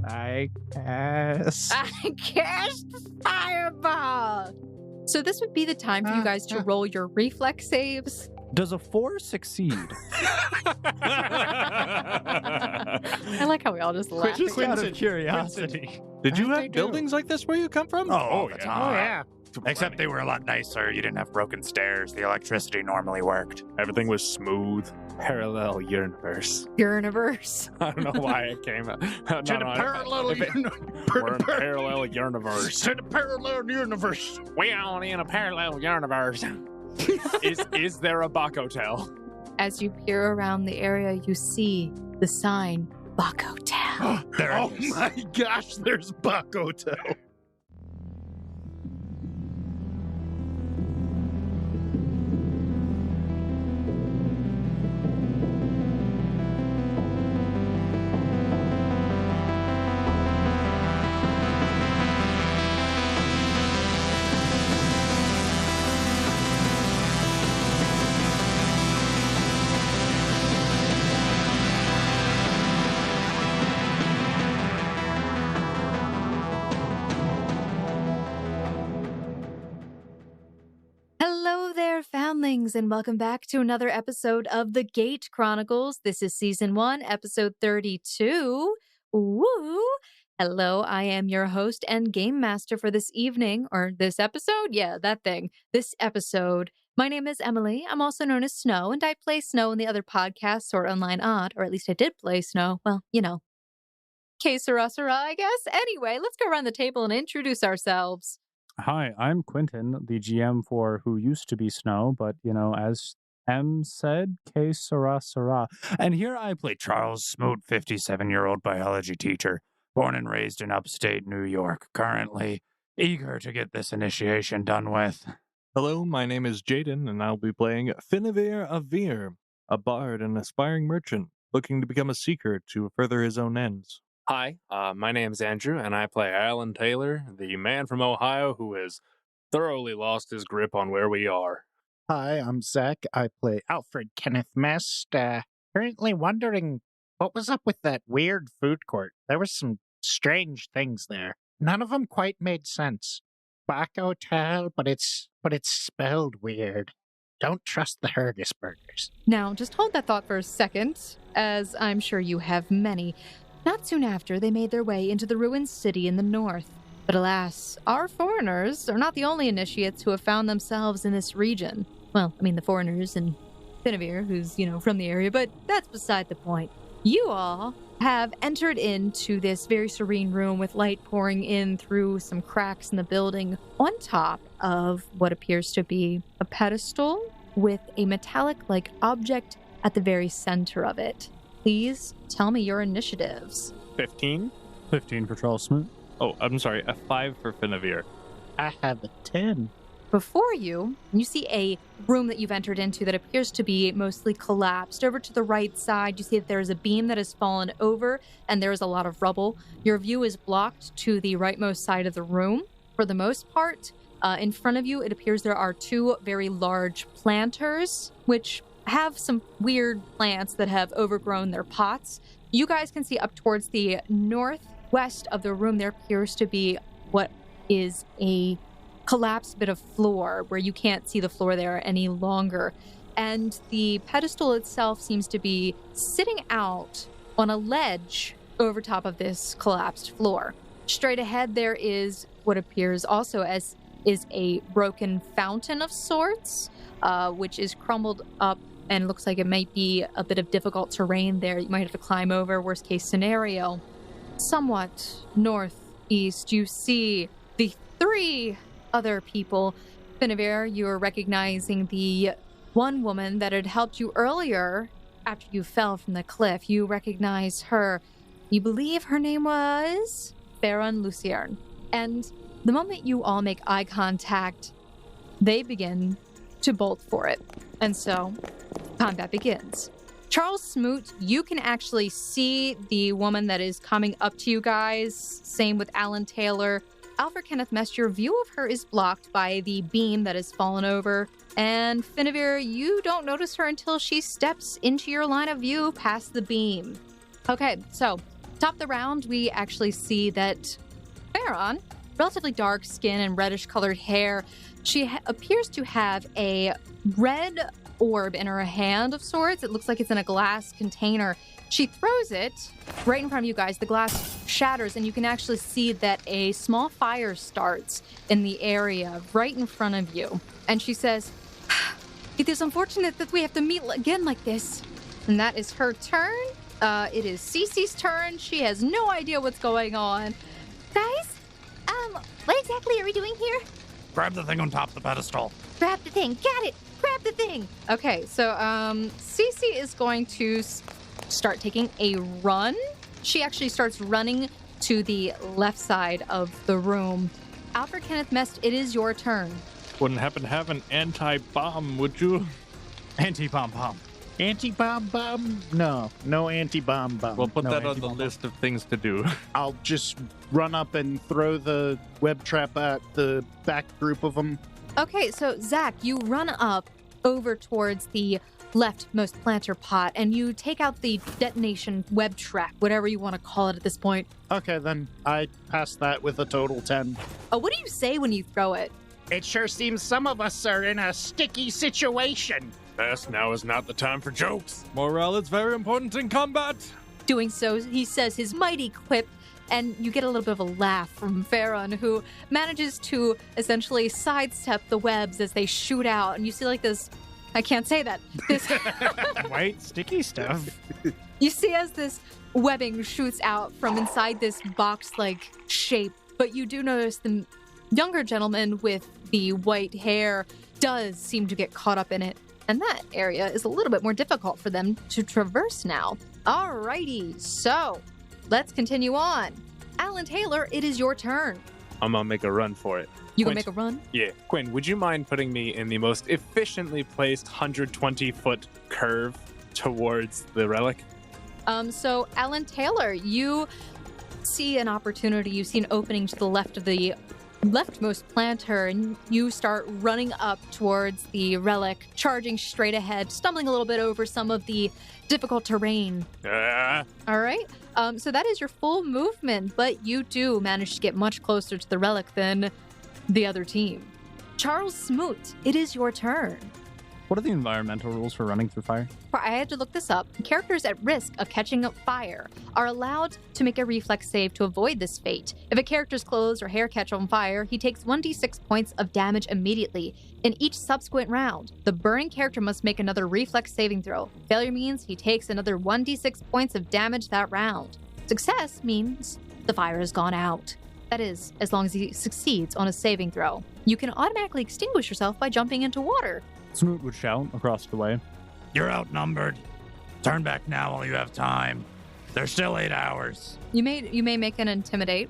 I cast Fireball! So this would be the time for you guys to roll your reflex saves. Does a 4 succeed? I like how we all just laugh. Just out of curiosity. Did you have buildings like this where you come from? Oh, yeah. Oh, yeah. Except they were a lot nicer. You didn't have broken stairs. The electricity normally worked. Everything was smooth. Parallel universe. Universe. I don't know why it came out. To the parallel We're in parallel universe. To the parallel universe. We are in a parallel universe. Is there a Bach Hotel? As you peer around the area, you see the sign, Bach Hotel. Oh my gosh, there's Bach Hotel. And welcome back to another episode of the Gate Chronicles. This is Season 1, Episode 32. Woo! Hello, I am your host and game master for this evening, or this episode? Yeah, that thing. This episode. My name is Emily. I'm also known as Snow, and I play Snow in the other podcasts or online odd, or at least I did play Snow. Well, you know. Que sera, I guess. Anyway, let's go around the table and introduce ourselves. Hi, I'm Quentin, the GM for who used to be Snow, but, you know, as M said, que sera. And here I play Charles Smoot, 57-year-old biology teacher, born and raised in upstate New York, currently eager to get this initiation done with. Hello, my name is Jaden, and I'll be playing Finavir of Veer, a bard and aspiring merchant, looking to become a seeker to further his own ends. Hi, my name's Andrew, and I play Alan Taylor, the man from Ohio who has thoroughly lost his grip on where we are. Hi, I'm Zach. I play Alfred Kenneth Mest. Currently wondering what was up with that weird food court. There was some strange things there. None of them quite made sense. Bach Hotel, but it's spelled weird. Don't trust the Hergus burgers. Now, just hold that thought for a second, as I'm sure you have many. Not soon after, they made their way into the ruined city in the north. But alas, our foreigners are not the only initiates who have found themselves in this region. Well, I mean the foreigners and Finavir, who's, from the area, but that's beside the point. You all have entered into this very serene room with light pouring in through some cracks in the building on top of what appears to be a pedestal with a metallic-like object at the very center of it. Please tell me your initiatives. 15? 15 for Charles Smoot. Oh, I'm sorry, a 5 for Finavir. I have a 10. Before you see a room that you've entered into that appears to be mostly collapsed. Over to the right side, you see that there is a beam that has fallen over, and there is a lot of rubble. Your view is blocked to the rightmost side of the room, for the most part. In front of you, it appears there are two very large planters, which have some weird plants that have overgrown their pots. You guys can see up towards the northwest of the room, there appears to be what is a collapsed bit of floor where you can't see the floor there any longer. And the pedestal itself seems to be sitting out on a ledge over top of this collapsed floor. Straight ahead, there is what appears also as is a broken fountain of sorts, which is crumbled up and looks like it might be a bit of difficult terrain there. You might have to climb over, worst case scenario. Somewhat northeast, you see the three other people. Finavir, you're recognizing the one woman that had helped you earlier after you fell from the cliff. You recognize her. You believe her name was Baron Lucerne. And the moment you all make eye contact, they begin to bolt for it. And so, combat begins. Charles Smoot, you can actually see the woman that is coming up to you guys. Same with Alan Taylor. Alfred Kenneth Mest, your view of her is blocked by the beam that has fallen over. And Finavir, you don't notice her until she steps into your line of view past the beam. Okay, so Top of the round, we actually see that Farron, relatively dark skin and reddish colored hair, she appears to have a red orb in her hand of sorts. It looks like it's in a glass container. She throws it right in front of you guys. The glass shatters, and you can actually see that a small fire starts in the area right in front of you. And she says, "It is unfortunate that we have to meet again like this." And that is her turn. It is Cece's turn. She has no idea what's going on. Guys, what exactly are we doing here? Grab the thing on top of the pedestal. Grab the thing. Got it. Grab the thing. Okay, so Cece is going to start taking a run. She actually starts running to the left side of the room. Alfred Kenneth Mest, it is your turn. Wouldn't happen to have an anti-bomb, would you? Anti-bomb. Anti-bomb bomb? No anti-bomb bomb. We'll put No, that on the anti-bomb. list of things to do. I'll just run up and throw the web trap at the back group of them. Okay, so Zach, you run up over towards the leftmost planter pot and you take out the detonation web trap, whatever you want to call it at this point. Okay, then I pass that with a total 10. What do you say when you throw it? It sure seems some of us are in a sticky situation. Best, now is not the time for jokes. Morale is very important in combat. Doing so, he says his mighty quip, and you get a little bit of a laugh from Farron, who manages to essentially sidestep the webs as they shoot out. And you see like this, I can't say that, this White sticky stuff. you see as this webbing shoots out from inside this box-like shape, but you do notice the younger gentleman with the white hair does seem to get caught up in it. And that area is a little bit more difficult for them to traverse now. Alrighty, so let's continue on. Alan Taylor, it is your turn. I'm gonna make a run for it. You gonna Quint- make a run? Yeah. Quinn, would you mind putting me in the most efficiently placed 120-foot curve towards the relic? So Alan Taylor, you see an opportunity. You see an opening to the left of the leftmost planter, and you start running up towards the relic, charging straight ahead, stumbling a little bit over some of the difficult terrain. All right. So that is your full movement, but you do manage to get much closer to the relic than the other team. Charles Smoot, it is your turn. What are the environmental rules for running through fire? I had to look this up. Characters at risk of catching up fire are allowed to make a reflex save to avoid this fate. If a character's clothes or hair catch on fire, he takes 1d6 points of damage immediately. In each subsequent round, the burning character must make another reflex saving throw. Failure means he takes another 1d6 points of damage that round. Success means the fire has gone out. That is, as long as he succeeds on a saving throw. You can automatically extinguish yourself by jumping into water. Smoot would shout across the way. You're outnumbered. Turn back now while you have time. There's still 8 hours. You may make an intimidate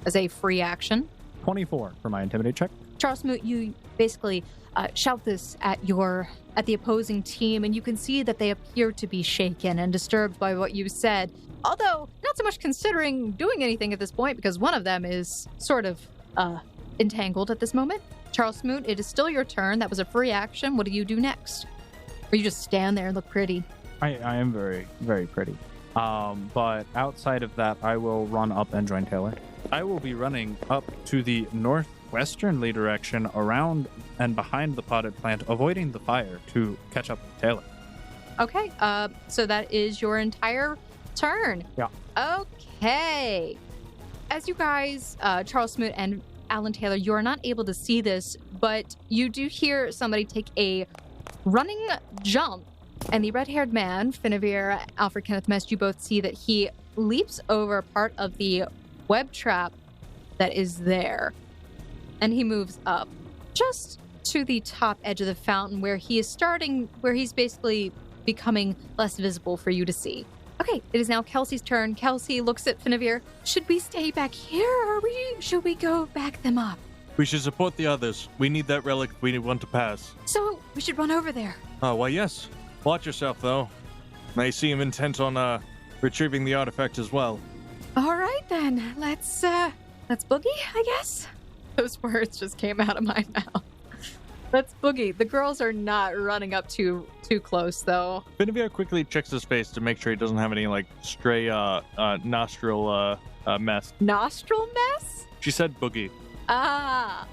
as a free action. 24 for my intimidate check. Charles Smoot, you basically shout this at the opposing team, and you can see that they appear to be shaken and disturbed by what you said. Although, not so much considering doing anything at this point, because one of them is sort of entangled at this moment. Charles Smoot, it is still your turn. That was a free action. What do you do next? Or you just stand there and look pretty? I am very, very pretty. But outside of that, I will run up and join Taylor. I will be running up to the northwesternly direction around and behind the potted plant, avoiding the fire to catch up with Taylor. Okay, so that is your entire turn. Yeah. Okay. As you guys, Charles Smoot and Alan Taylor, you are not able to see this, but you do hear somebody take a running jump, and the red-haired man, Finavir, Alfred Kenneth Mest, you both see that he leaps over part of the web trap that is there, and he moves up just to the top edge of the fountain where he's basically becoming less visible for you to see. Okay, it is now Kelsey's turn. Kelsey looks at Finavir. Should we stay back here, or should we go back them up? We should support the others. We need that relic if we want to pass. So we should run over there. Oh, well, yes. Watch yourself, though. They seem intent on retrieving the artifact as well. All right, then. Let's boogie, I guess. Those words just came out of my mouth. That's Boogie. The girls are not running up too close, though. Finnevier quickly checks his face to make sure he doesn't have any, like, stray nostril mess. Nostril mess? She said boogie. Ah.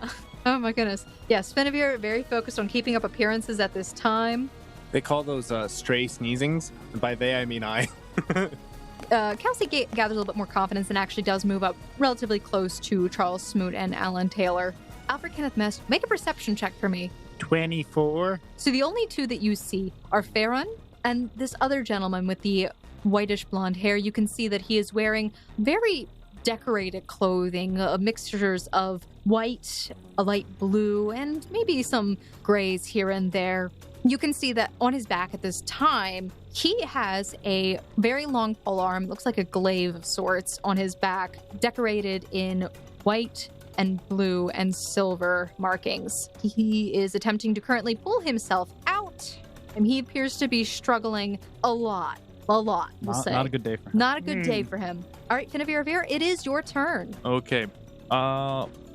Oh my goodness. Yes, Finnevier very focused on keeping up appearances at this time. They call those stray sneezings. By they, I mean I. Kelsey gathers a little bit more confidence and actually does move up relatively close to Charles Smoot and Alan Taylor. Alfred Kenneth Mest, make a perception check for me. 24. So the only two that you see are Farron and this other gentleman with the whitish blonde hair. You can see that he is wearing very decorated clothing, mixtures of white, a light blue, and maybe some grays here and there. You can see that on his back at this time, he has a very long polearm, looks like a glaive of sorts on his back, decorated in white and blue and silver markings. He is attempting to currently pull himself out, and he appears to be struggling a lot, we'll say. Not a good day for him. Not a good day for him. All right, Finnevier Revere, it is your turn. Okay.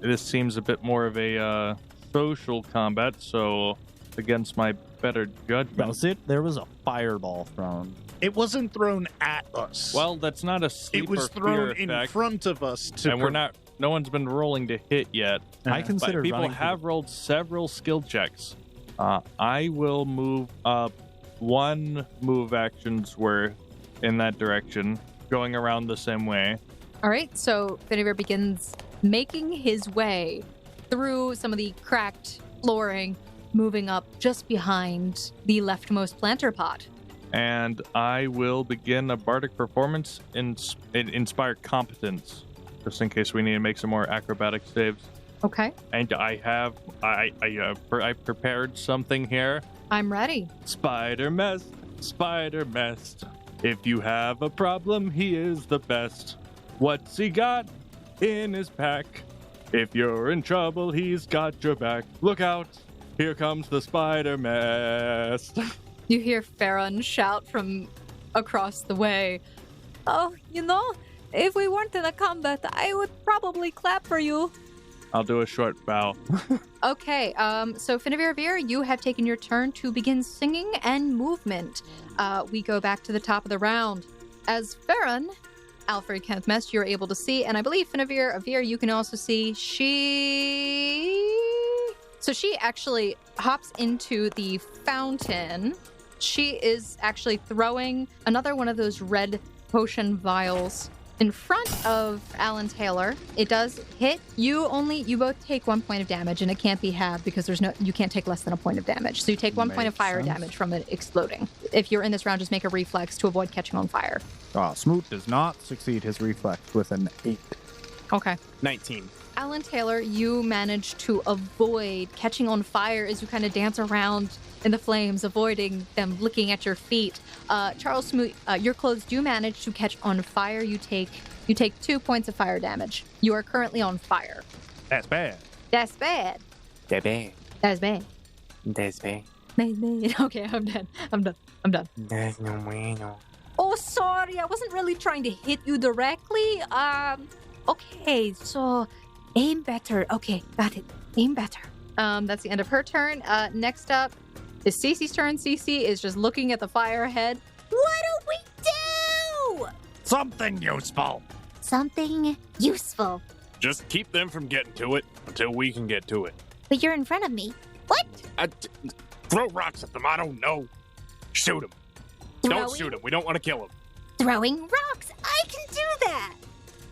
This seems a bit more of a social combat, so against my better judgment. There was a fireball thrown. It wasn't thrown at us. Well, that's not a sleep it was or fear thrown in effect, front of us. and we're not. No one's been rolling to hit yet. I consider But people running have rolled several skill checks. I will move up 1 move action's worth in that direction, going around the same way. All right, so Finnevier begins making his way through some of the cracked flooring, moving up just behind the leftmost planter pot. And I will begin a bardic performance inspire competence, just in case we need to make some more acrobatic saves. Okay, And I prepared something here. I'm ready. Spider Mest. If you have a problem, he is the best. What's he got in his pack? If you're in trouble, he's got your back. Look out, here comes the Spider Mest. You hear Farron shout from across the way. Oh, if we weren't in a combat, I would probably clap for you. I'll do a short bow. Okay, so Finnevier Revere, you have taken your turn to begin singing and movement. We go back to the top of the round. As Farron, Alfred Kenneth Mest, you're able to see, and I believe Finnevier Revere, you can also see, So she actually hops into the fountain. She is actually throwing another one of those red potion vials in front of Alan Taylor. It does hit. You both take 1 point of damage, and it can't be halved because you can't take less than a point of damage. So you take 1 point of fire damage from it exploding. If you're in this round, just make a reflex to avoid catching on fire. Smoot does not succeed his reflex with an 8. Okay. 19. Alan Taylor, you manage to avoid catching on fire as you kind of dance around in the flames, avoiding them licking at your feet. Charles Smoot, your clothes do manage to catch on fire. You take 2 points of fire damage. You are currently on fire. That's bad. That's bad. That's bad. That's bad. That's bad. Okay, I'm done. That's no bueno. Oh, sorry. I wasn't really trying to hit you directly. Okay, so aim better. Okay, got it. Aim better. That's the end of her turn. Next up is Cece's turn. Cece is just looking at the fire ahead. What do we do? Something useful. Something useful. Just keep them from getting to it until we can get to it. But you're in front of me. What? Throw rocks at them. I don't know. Shoot them. Don't shoot them. We don't want to kill them. Throwing rocks. I can do that.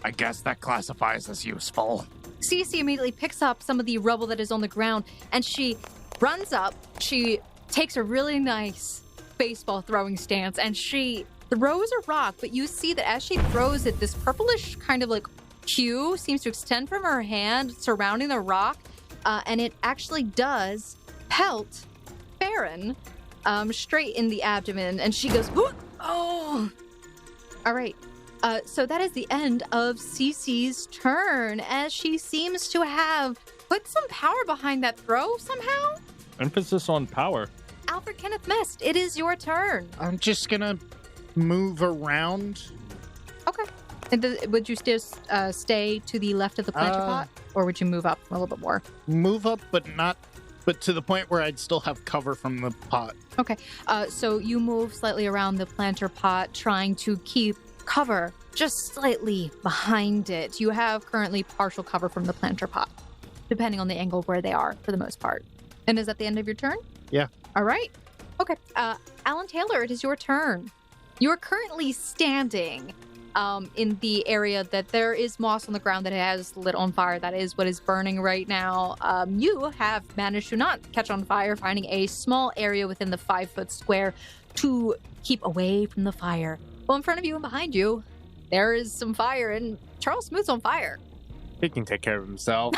I guess that classifies as useful. Cece immediately picks up some of the rubble that is on the ground, and she runs up. She takes a really nice baseball throwing stance, and she throws a rock, but you see that as she throws it, this purplish kind of like hue seems to extend from her hand surrounding the rock, and it actually does pelt Farron straight in the abdomen, and she goes, oh! All right. So that is the end of Cece's turn, as she seems to have put some power behind that throw somehow. Emphasis on power. Alfred Kenneth Mest, it is your turn. I'm just gonna move around. Okay. And would you still stay to the left of the planter pot, or would you move up a little bit more? Move up, but not but to the point where I'd still have cover from the pot. So you move slightly around the planter pot, trying to keep cover just slightly behind it. You have currently partial cover from the planter pot, depending on the angle where they are for the most part. And is that the end of your turn? Yeah. All right. Okay. Alan Taylor, it is your turn. You are currently standing in the area that there is moss on the ground that has lit on fire. That is what is burning right now. You have managed to not catch on fire, finding a small area within the 5-foot square to keep away from the fire. Well, in front of you and behind you, there is some fire, and Charles Smoot's on fire. He can take care of himself.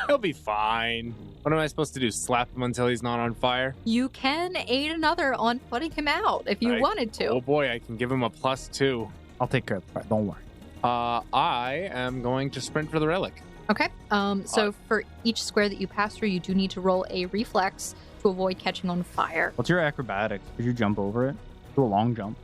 He'll be fine. What am I supposed to do? Slap him until he's not on fire? You can aid another on putting him out if you wanted to. Oh boy, I can give him a +2. I'll take care of the fire. Don't worry. I am going to sprint for the relic. Okay. So for each square that you pass through, you do need to roll a reflex to avoid catching on fire. What's your acrobatics? Could you jump over it? Do a long jump.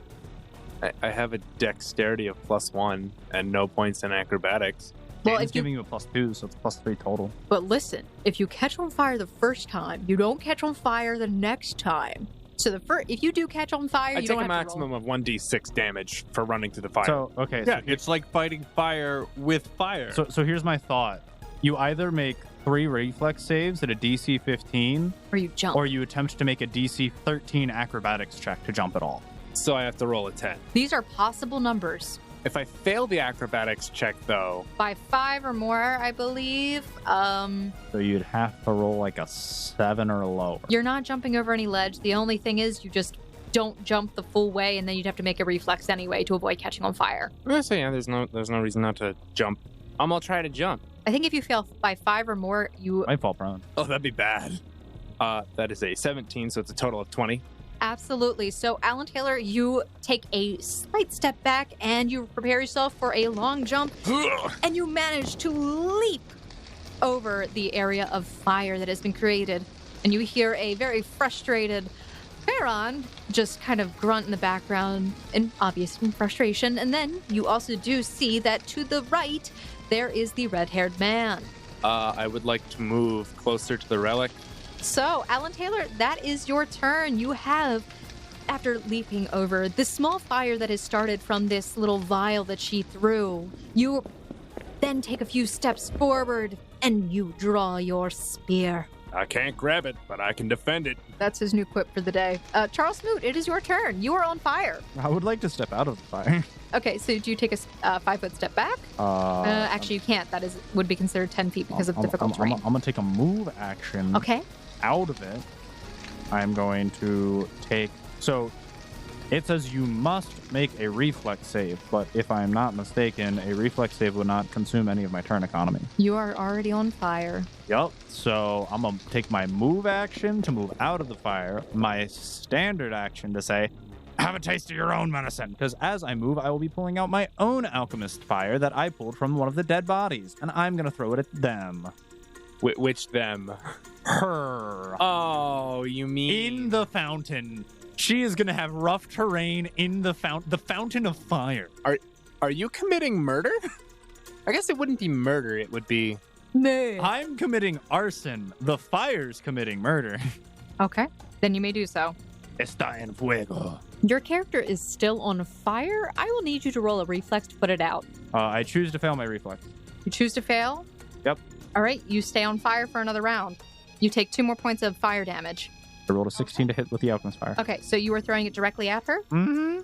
I have a dexterity of +1 and no points in acrobatics. Well, Dan's if you, giving you a +2, so it's +3 total. but listen, if you catch on fire the first time, you don't catch on fire the next time. So if you do catch on fire, I you take don't a have to roll. maximum of 1d6 damage for running through the fire. So, okay. Yeah, it's like fighting fire with fire. So here's my thought. You either make 3 reflex saves at a DC 15, Or you jump. or you attempt to make a DC 13 acrobatics check to jump at all. So I have to roll a 10. These are possible numbers. If I fail the acrobatics check, though, By 5 or more, I believe. So you'd have to roll like a 7 or lower. You're not jumping over any ledge. The only thing is you just don't jump the full way, and then you'd have to make a reflex anyway to avoid catching on fire. I'm gonna say, yeah, there's no reason not to jump. I'm gonna try to jump. I think if you fail by 5 or more, you Might fall prone. Oh, that'd be bad. That is a 17, so it's a total of 20. absolutely. So, Alan Taylor, you take a slight step back and you prepare yourself for a long jump, and you manage to leap over the area of fire that has been created. And you hear a very frustrated Farron just kind of grunt in the background in obvious frustration. And then you also do see that to the right, there is the red-haired man. I would like to move closer to the relic. So, Alan Taylor, that is your turn. You have, after leaping over the small fire that has started from this little vial that she threw, you then take a few steps forward and you draw your spear. I can't grab it, but I can defend it. That's his new quip for the day. Charles Smoot, it is your turn. You are on fire. I would like to step out of the fire. Okay, so do you take a 5-foot step back? Actually, you can't. That would be considered 10 feet because of difficult terrain. I'm going to take a move action Okay. out of it. I'm going to take... So, it says you must make a reflex save, but if I'm not mistaken, a reflex save would not consume any of my turn economy. You are already on fire. Yep. So I'm going to take my move action to move out of the fire, my standard action to say, have a taste of your own medicine. Because as I move, I will be pulling out my own alchemist fire that I pulled from one of the dead bodies, and I'm going to throw it at them. Which them? Her. Oh, you mean... In the fountain. She is going to have rough terrain in the fountain of fire. Are you committing murder? I guess it wouldn't be murder, it would be... No. I'm committing arson. The fire's committing murder. Okay, then you may do so. Está en fuego. Your character is still on fire. I will need you to roll a reflex to put it out. I choose to fail my reflex. You choose to fail? Yep. All right, you stay on fire for another round. You take 2 more points of fire damage. I rolled a 16 to hit with the alchemist fire. Okay, so you were throwing it directly at her? Mm-hmm.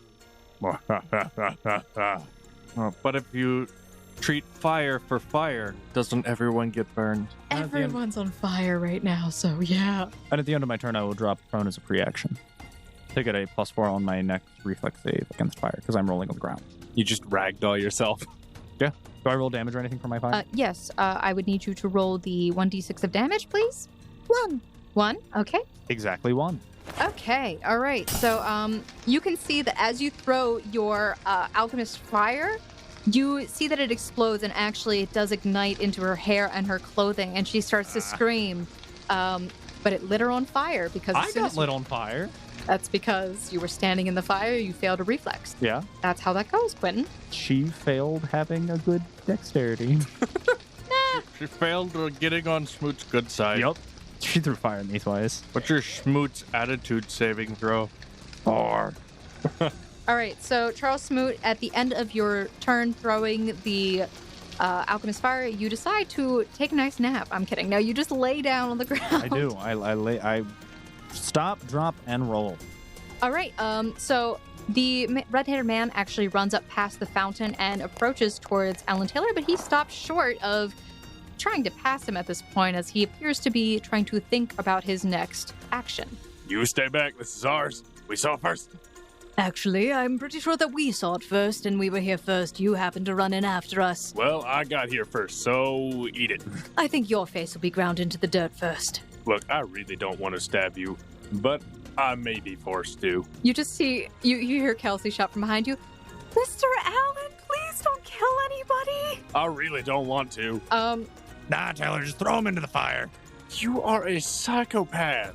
But if you treat fire for fire, doesn't everyone get burned? Everyone's on fire right now, so yeah. And at the end of my turn, I will drop prone as a pre-action to get a +4 on my next reflex save against fire, because I'm rolling on the ground. You just ragdoll yourself. Yeah. Do I roll damage or anything for my fire? Yes, I would need you to roll the 1d6 of damage, please. 1. Okay. Exactly 1. Okay, all right. So you can see that as you throw your alchemist fire, you see that it explodes, and actually it does ignite into her hair and her clothing, and she starts to scream. But it lit her on fire because I got lit on fire. That's because you were standing in the fire, you failed a reflex. Yeah. That's how that goes, Quentin. She failed having a good dexterity. She failed getting on Smoot's good side. Yep. She threw fire at me twice. What's your schmoot's attitude saving throw? 4. All right, so Charles Smoot, at the end of your turn throwing the alchemist fire, you decide to take a nice nap. I'm kidding. No, you just lay down on the ground. I do. I stop, drop, and roll. All right, so the red-haired man actually runs up past the fountain and approaches towards Alan Taylor, but he stops short of trying to pass him at this point, as he appears to be trying to think about his next action. You stay back. This is ours. We saw it first. Actually, I'm pretty sure that we saw it first, and we were here first. You happened to run in after us. Well, I got here first, so eat it. I think your face will be ground into the dirt first. Look, I really don't want to stab you, but I may be forced to. You just see, you hear Kelsey shout from behind you, Mr. Allen, please don't kill anybody. I really don't want to. Nah, Taylor, just throw him into the fire. You are a psychopath.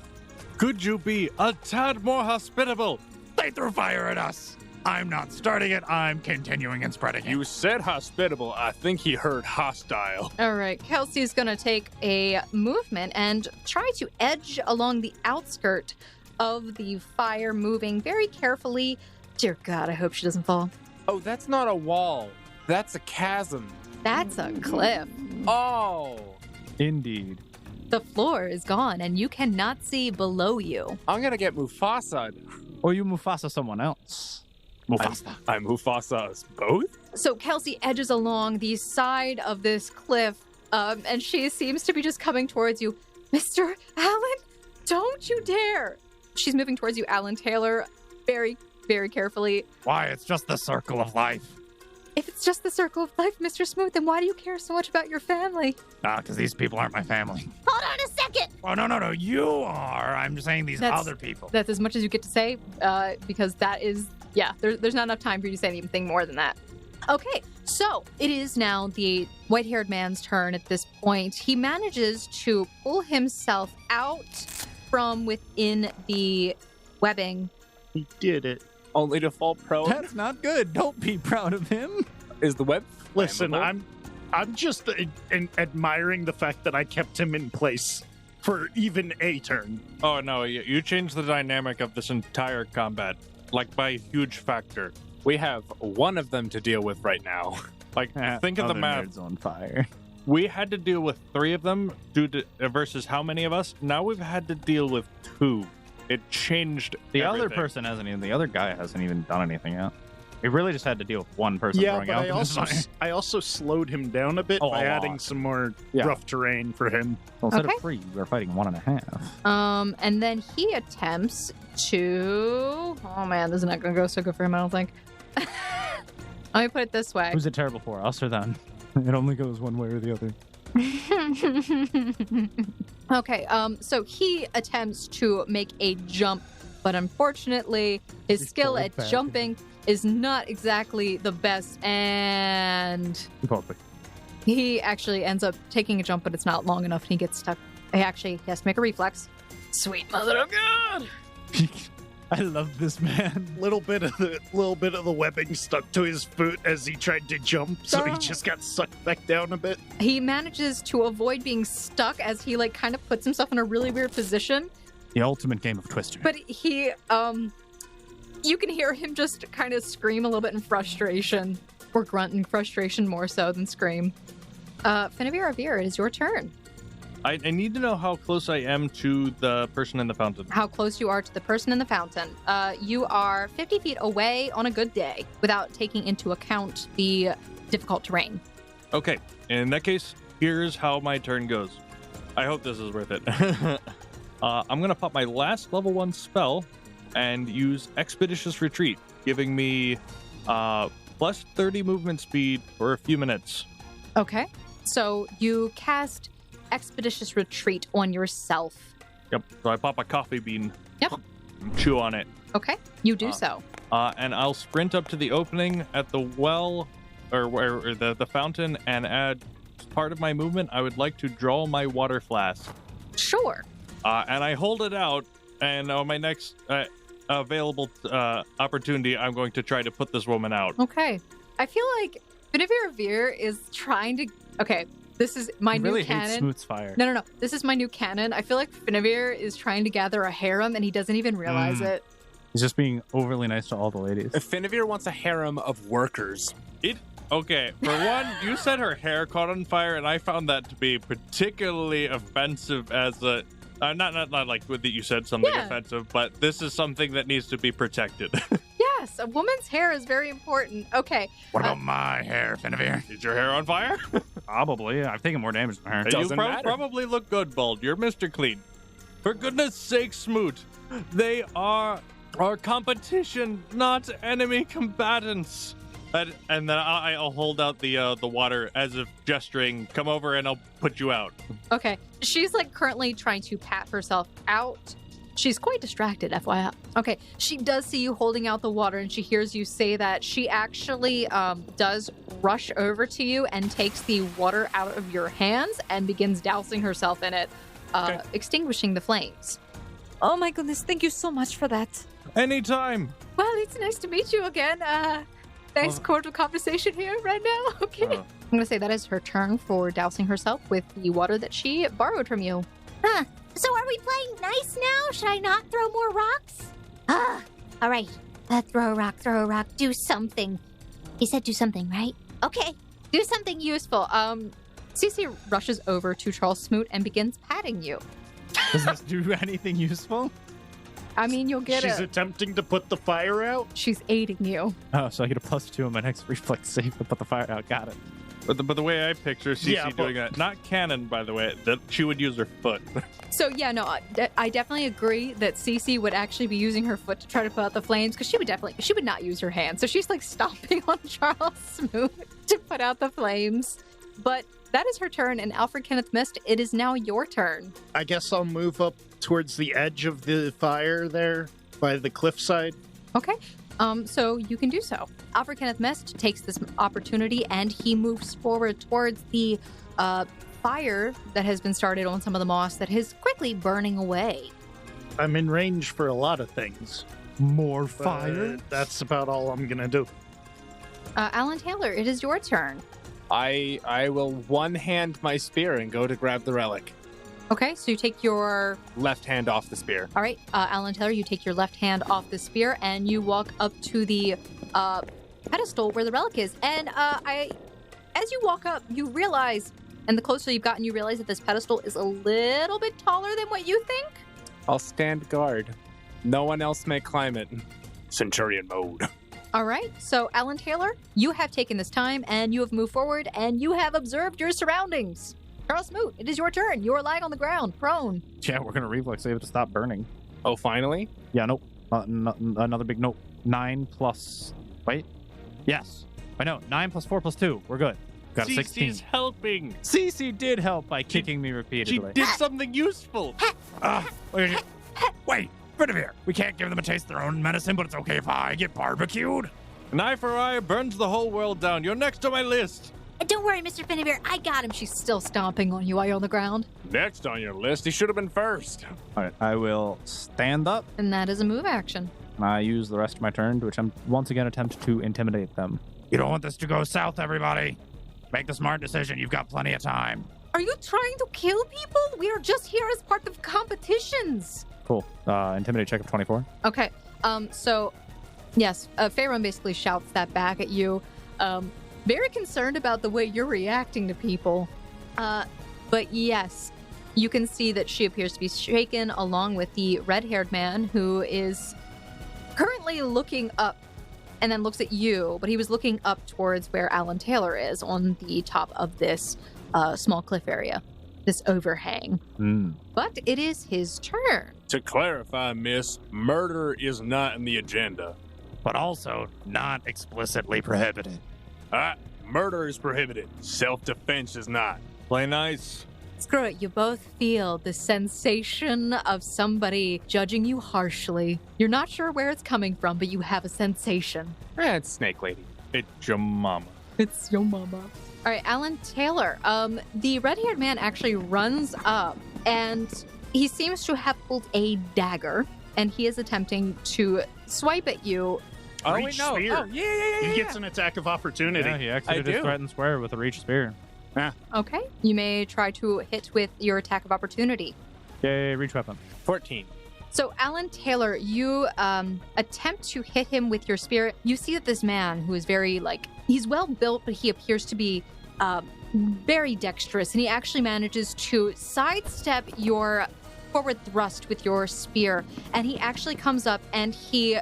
Could you be a tad more hospitable? They threw fire at us. I'm not starting it. I'm continuing and spreading it. You said hospitable. I think he heard hostile. All right, Kelsey's going to take a movement and try to edge along the outskirt of the fire, moving very carefully. Dear God, I hope she doesn't fall. Oh, that's not a wall. That's a chasm. That's a cliff. Oh. Indeed. The floor is gone, and you cannot see below you. I'm going to get Mufasa. Or you Mufasa someone else. Mufasa. I'm Mufasa us both? So Kelsey edges along the side of this cliff, and she seems to be just coming towards you. Mr. Allen, don't you dare. She's moving towards you, Alan Taylor, very, very carefully. Why? It's just the circle of life. If it's just the circle of life, Mr. Smooth, then why do you care so much about your family? Because these people aren't my family. Hold on a second. Oh, no. You are. I'm just saying these other people. That's as much as you get to say, because that is, there's not enough time for you to say anything more than that. Okay, so it is now the white-haired man's turn at this point. He manages to pull himself out from within the webbing. He did it. Only to fall prone? That's not good. Don't be proud of him. Is the web Listen, flammable? I'm just admiring the fact that I kept him in place for even a turn. Oh, no, you changed the dynamic of this entire combat, like by a huge factor. We have one of them to deal with right now. Like, think of the Other math. nerds on fire. We had to deal with 3 of them versus how many of us? Now we've had to deal with 2. It changed The everything. other person hasn't even, the other guy hasn't even done anything yet. We really just had to deal with one person Yeah, throwing but out. I also slowed him down a bit Oh, by a adding lot. some more Yeah. rough terrain for him. Well, instead Okay. of 3, we were fighting 1.5. And then he attempts to... Oh man, this is not going to go so good for him, I don't think. Let me put it this way. Who's it terrible for, us or them? It only goes one way or the other. Okay, so he attempts to make a jump, but unfortunately, his skill pulled at back. jumping is not exactly the best, and Probably. he actually ends up taking a jump, but it's not long enough, and he gets stuck. He has to make a reflex. Sweet mother of God! I love this man. Little bit of the webbing stuck to his foot as he tried to jump, so he just got sucked back down a bit. He manages to avoid being stuck as he kind of puts himself in a really weird position. The ultimate game of Twister. But he, you can hear him just kind of scream a little bit in frustration, or grunt in frustration more so than scream. Finavir Avir, it is your turn. I need to know how close I am to the person in the fountain. How close you are to the person in the fountain. You are 50 feet away on a good day without taking into account the difficult terrain. Okay, in that case, here's how my turn goes. I hope this is worth it. I'm going to pop my last level 1 spell and use Expeditious Retreat, giving me plus 30 movement speed for a few minutes. Okay. So you cast Expeditious Retreat on yourself. Yep, so I pop a coffee bean. Yep. And chew on it. Okay. You do so. And I'll sprint up to the opening at the well, or the fountain, and add part of my movement. I would like to draw my water flask. Sure. And I hold it out, and on my next available opportunity, I'm going to try to put this woman out. Okay. I feel like Finavir Avir is trying to... Okay. This is my He new really hates canon. Smoot's fire. No. This is my new canon. I feel like Finavir is trying to gather a harem and he doesn't even realize it. He's just being overly nice to all the ladies. Finavir wants a harem of workers. Okay, for one, you said her hair caught on fire, and I found that to be particularly offensive as a... not like that you said something Yeah. offensive, but this is something that needs to be protected. Yes, a woman's hair is very important. Okay. What about my hair, Finavir? Is your hair on fire? Probably. I've taken more damage than her. You Doesn't matter. probably look good, Bald. You're Mr. Clean. For goodness sake, Smoot, they are our competition, not enemy combatants. And then I'll hold out the water as if gesturing, come over and I'll put you out. Okay. She's like currently trying to pat herself out. She's quite distracted, FYI. Okay. She does see you holding out the water and she hears you say that. She actually does rush over to you and takes the water out of your hands and begins dousing herself in it, extinguishing the flames. Oh my goodness. Thank you so much for that. Anytime. Well, it's nice to meet you again. Nice cordial conversation here right now. Okay. I'm going to say that is her turn for dousing herself with the water that she borrowed from you. Huh. So are we playing nice now? Should I not throw more rocks? All right. Throw a rock, do something. He said do something, right? Okay. Do something useful. Cece rushes over to Charles Smoot and begins patting you. Does this do anything useful? I mean, you'll get She's it. attempting to put the fire out. She's aiding you. Oh, so I get a +2 on my next reflex save to put the fire out. Got it. But the way I picture Cece doing that, not canon, by the way, that she would use her foot. So, yeah, no, I definitely agree that Cece would actually be using her foot to try to put out the flames because she would not use her hand. So she's like stomping on Charles Smoot to put out the flames. But that is her turn, and Alfred Kenneth Mist, it is now your turn. I guess I'll move up towards the edge of the fire there by the cliffside. Okay. So you can do so. Alfred Kenneth Mist takes this opportunity and he moves forward towards the fire that has been started on some of the moss that is quickly burning away. I'm in range for a lot of things. More but fire? That's about all I'm gonna do. Alan Taylor, it is your turn. I will one-hand my spear and go to grab the relic. Okay, so you take your... Left hand off the spear. All right, Alan Taylor, you take your left hand off the spear and you walk up to the pedestal where the relic is. And as you walk up, you realize, and the closer you've gotten, you realize that this pedestal is a little bit taller than what you think. I'll stand guard. No one else may climb it. Centurion mode. All right, so Alan Taylor, you have taken this time and you have moved forward and you have observed your surroundings. Charles Smoot, it is your turn. You are lying on the ground, prone. Yeah, we're going to reflex save it to stop burning. Oh, finally? Yeah, nope. Another big nope. 9 plus... Wait. Yes. I know. 9 plus 4 plus 2. We're good. Got a 16. Cece's helping. Cece did help by kicking me She repeatedly. did something useful. Wait, Finavir. We can't give them a taste of their own medicine, but it's okay if I get barbecued. An eye for eye burns the whole world down. You're next on my list. Don't worry, Mr. Finavir. I got him. She's still stomping on you while you're on the ground. Next on your list, he should have been first. All right, I will stand up. And that is a move action. I use the rest of my turn to once again attempt to intimidate them. You don't want this to go south, everybody. Make the smart decision. You've got plenty of time. Are you trying to kill people? We are just here as part of competitions. Cool. Intimidate check of 24. Okay. So, yes, Faerun basically shouts that back at you. Very concerned about the way you're reacting to people. But yes, you can see that she appears to be shaken along with the red-haired man who is currently looking up and then looks at you, but he was looking up towards where Alan Taylor is on the top of this small cliff area, this overhang. But it is his turn. To clarify, miss, murder is not in the agenda. But also not explicitly prohibited. Murder is prohibited. Self-defense is not. Play nice. Screw it, you both feel the sensation of somebody judging you harshly. You're not sure where it's coming from, but you have a sensation. It's Snake Lady. It's your mama. It's your mama. All right, Alan Taylor. The red-haired man actually runs up, and he seems to have pulled a dagger, and he is attempting to swipe at you. Oh, Reach wait, no. spear. Oh, yeah. He gets an attack of opportunity. Yeah, he actually I just do. threatened square with a reach spear. Okay. You may try to hit with your attack of opportunity. Yay, reach weapon. 14. So, Alan Taylor, you attempt to hit him with your spear. You see that this man, who is very, he's well built, but he appears to be very dexterous, and he actually manages to sidestep your forward thrust with your spear, and he actually comes up and he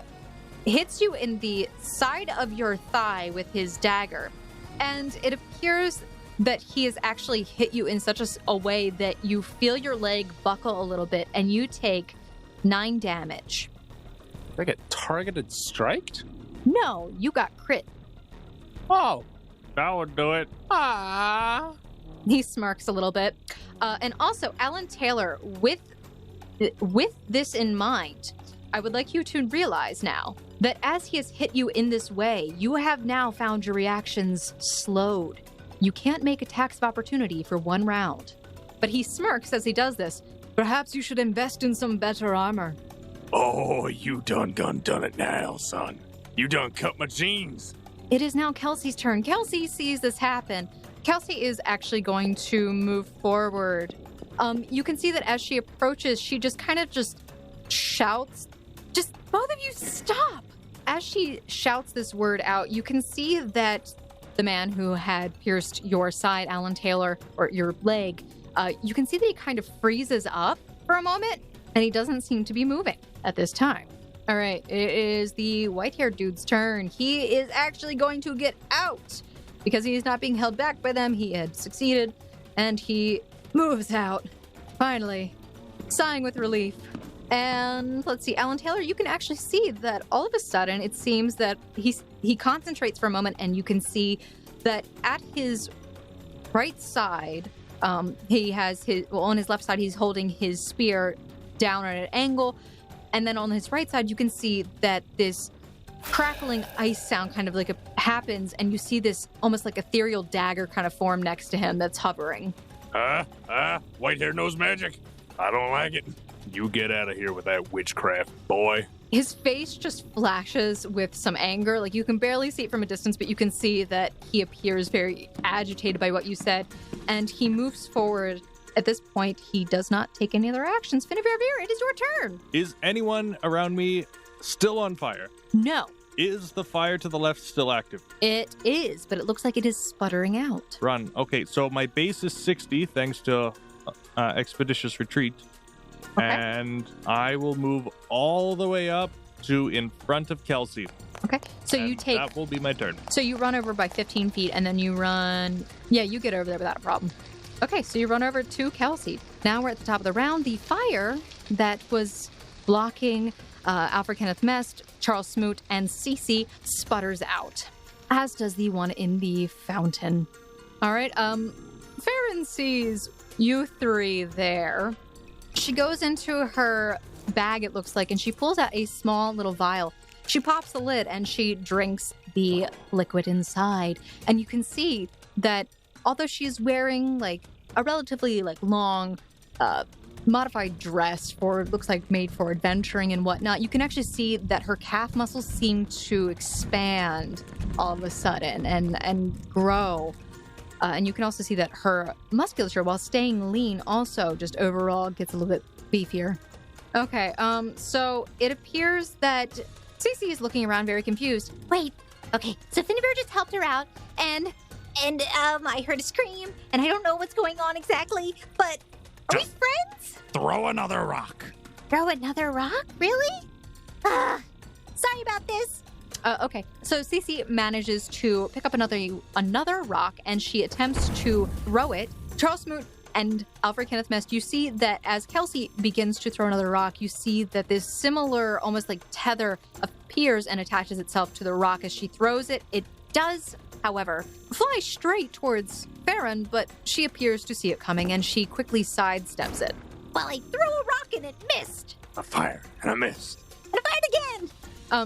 hits you in the side of your thigh with his dagger. And it appears that he has actually hit you in such a way that you feel your leg buckle a little bit, and you take 9 damage. Did I get targeted striked? No, you got crit. Oh. That would do it. Ah. He smirks a little bit. And also, Alan Taylor, with this in mind, I would like you to realize now that as he has hit you in this way, you have now found your reactions slowed. You can't make attacks of opportunity for 1 round. But he smirks as he does this. Perhaps you should invest in some better armor. Oh, you done it now, son. You done cut my jeans. It is now Kelsey's turn. Kelsey sees this happen. Kelsey is actually going to move forward. You can see that as she approaches, she just shouts, just both of you stop. As she shouts this word out, you can see that the man who had pierced your side, Alan Taylor, or your leg, you can see that he kind of freezes up for a moment, and he doesn't seem to be moving at this time. All right, it is the white-haired dude's turn. He is actually going to get out because he is not being held back by them. He had succeeded, and he moves out, finally, sighing with relief. And let's see, Alan Taylor, you can actually see that all of a sudden it seems that he concentrates for a moment, and you can see that at his right side, he has on his left side, he's holding his spear down at an angle. And then on his right side, you can see that this crackling ice sound kind of happens, and you see this almost like ethereal dagger kind of form next to him that's hovering. White hair knows magic. I don't like it. You get out of here with that witchcraft, boy. His face just flashes with some anger. You can barely see it from a distance, but you can see that he appears very agitated by what you said, and he moves forward. At this point, he does not take any other actions. Finnevere, it is your turn. Is anyone around me still on fire? No. Is the fire to the left still active? It is, but it looks like it is sputtering out. Run. Okay, so my base is 60 thanks to Expeditious Retreat. Okay. And I will move all the way up to in front of Kelsey. Okay, so And you take... That will be my turn. So you run over by 15 feet, and then you run... Yeah, you get over there without a problem. Okay, so you run over to Kelsey. Now we're at the top of the round. The fire that was blocking Alfred Kenneth Mest, Charles Smoot, and Cece sputters out, as does the one in the fountain. All right, Farron sees you 3 there. She goes into her bag, it looks like, and she pulls out a small little vial. She pops the lid, and she drinks the liquid inside. And you can see that although she's wearing a relatively long modified dress looks like made for adventuring and whatnot, you can actually see that her calf muscles seem to expand all of a sudden and grow. And you can also see that her musculature, while staying lean, also just overall gets a little bit beefier. Okay, so it appears that Cece is looking around very confused. Wait, okay, so Finnevere just helped her out, and I heard a scream, and I don't know what's going on exactly, but are we friends? Throw another rock. Throw another rock? Really? Sorry about this. Okay, so Cece manages to pick up another rock, and she attempts to throw it. Charles Smoot and Alfred Kenneth Mest, you see that as Kelsey begins to throw another rock, you see that this similar, almost tether appears and attaches itself to the rock as she throws it. It does, however, fly straight towards Farron, but she appears to see it coming, and she quickly sidesteps it. Well, I threw a rock and it missed. I fired and I missed. And I fired again.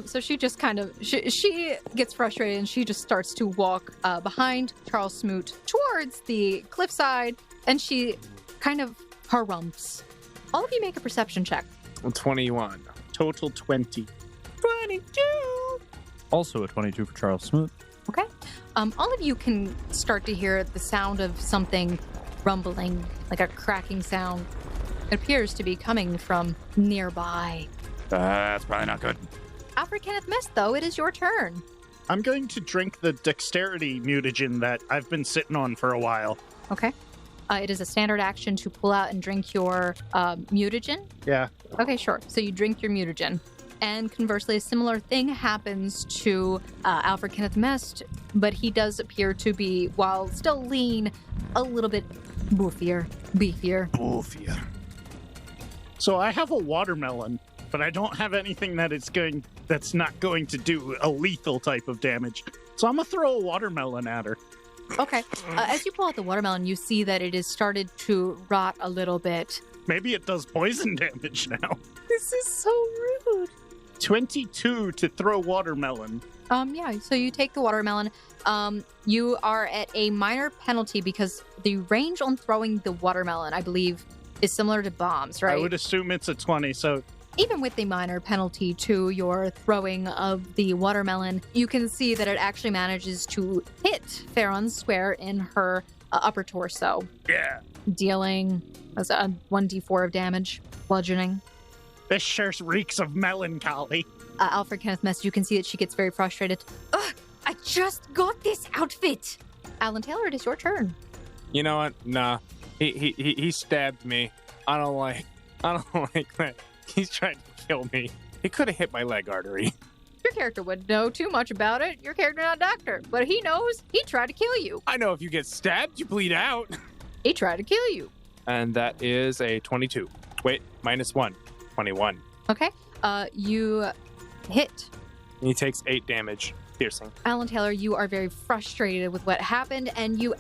So she just she gets frustrated, and she just starts to walk behind Charles Smoot towards the cliffside, and she kind of harumphs. All of you make a perception check. 21. Total 20. 22. Also a 22 for Charles Smoot. Okay. All of you can start to hear the sound of something rumbling, like a cracking sound. It appears to be coming from nearby. That's probably not good. Alfred Kenneth Mist, though, it is your turn. I'm going to drink the dexterity mutagen that I've been sitting on for a while. Okay. It is a standard action to pull out and drink your mutagen. Yeah. Okay, sure. So you drink your mutagen. And conversely, a similar thing happens to Alfred Kenneth Mest, but he does appear to be, while still lean, a little bit beefier. So I have a watermelon, but I don't have anything that's not going to do a lethal type of damage. So I'm gonna throw a watermelon at her. Okay. As you pull out the watermelon, you see that it has started to rot a little bit. Maybe it does poison damage now. This is so rude. 22 to throw watermelon. Yeah, so you take the watermelon. You are at a minor penalty because the range on throwing the watermelon, I believe, is similar to bombs, right? I would assume it's a 20, so... Even with the minor penalty to your throwing of the watermelon, you can see that it actually manages to hit Farron square in her upper torso. Yeah. Dealing a 1d4 of damage, bludgeoning. This sure reeks of melancholy. Alfred Kenneth Mess, you can see that she gets very frustrated. Ugh, I just got this outfit. Alan Taylor, it is your turn. You know what? Nah. He stabbed me. I don't like that. He's trying to kill me. He could have hit my leg artery. Your character wouldn't know too much about it. Your character not a doctor. But he knows he tried to kill you. I know if you get stabbed, you bleed out. He tried to kill you. And that is a 22. Wait, -1. 21. Okay. You hit. And he takes 8 damage. Piercing. Alan Taylor, you are very frustrated with what happened, and you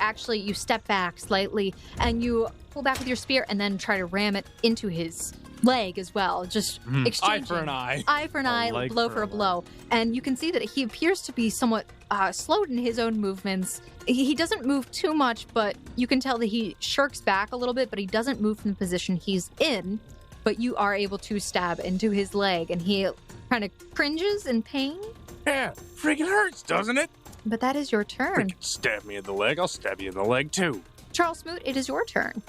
step back slightly, and you pull back with your spear and then try to ram it into his leg as well. Just exchanging. Eye for an eye. Eye for an eye, blow for a blow. And you can see that he appears to be somewhat slowed in his own movements. He doesn't move too much, but you can tell that he shirks back a little bit, but he doesn't move from the position he's in. But you are able to stab into his leg, and he kind of cringes in pain. Yeah, freaking hurts, doesn't it? But that is your turn. Freaking stab me in the leg, I'll stab you in the leg too. Charles Smoot, it is your turn.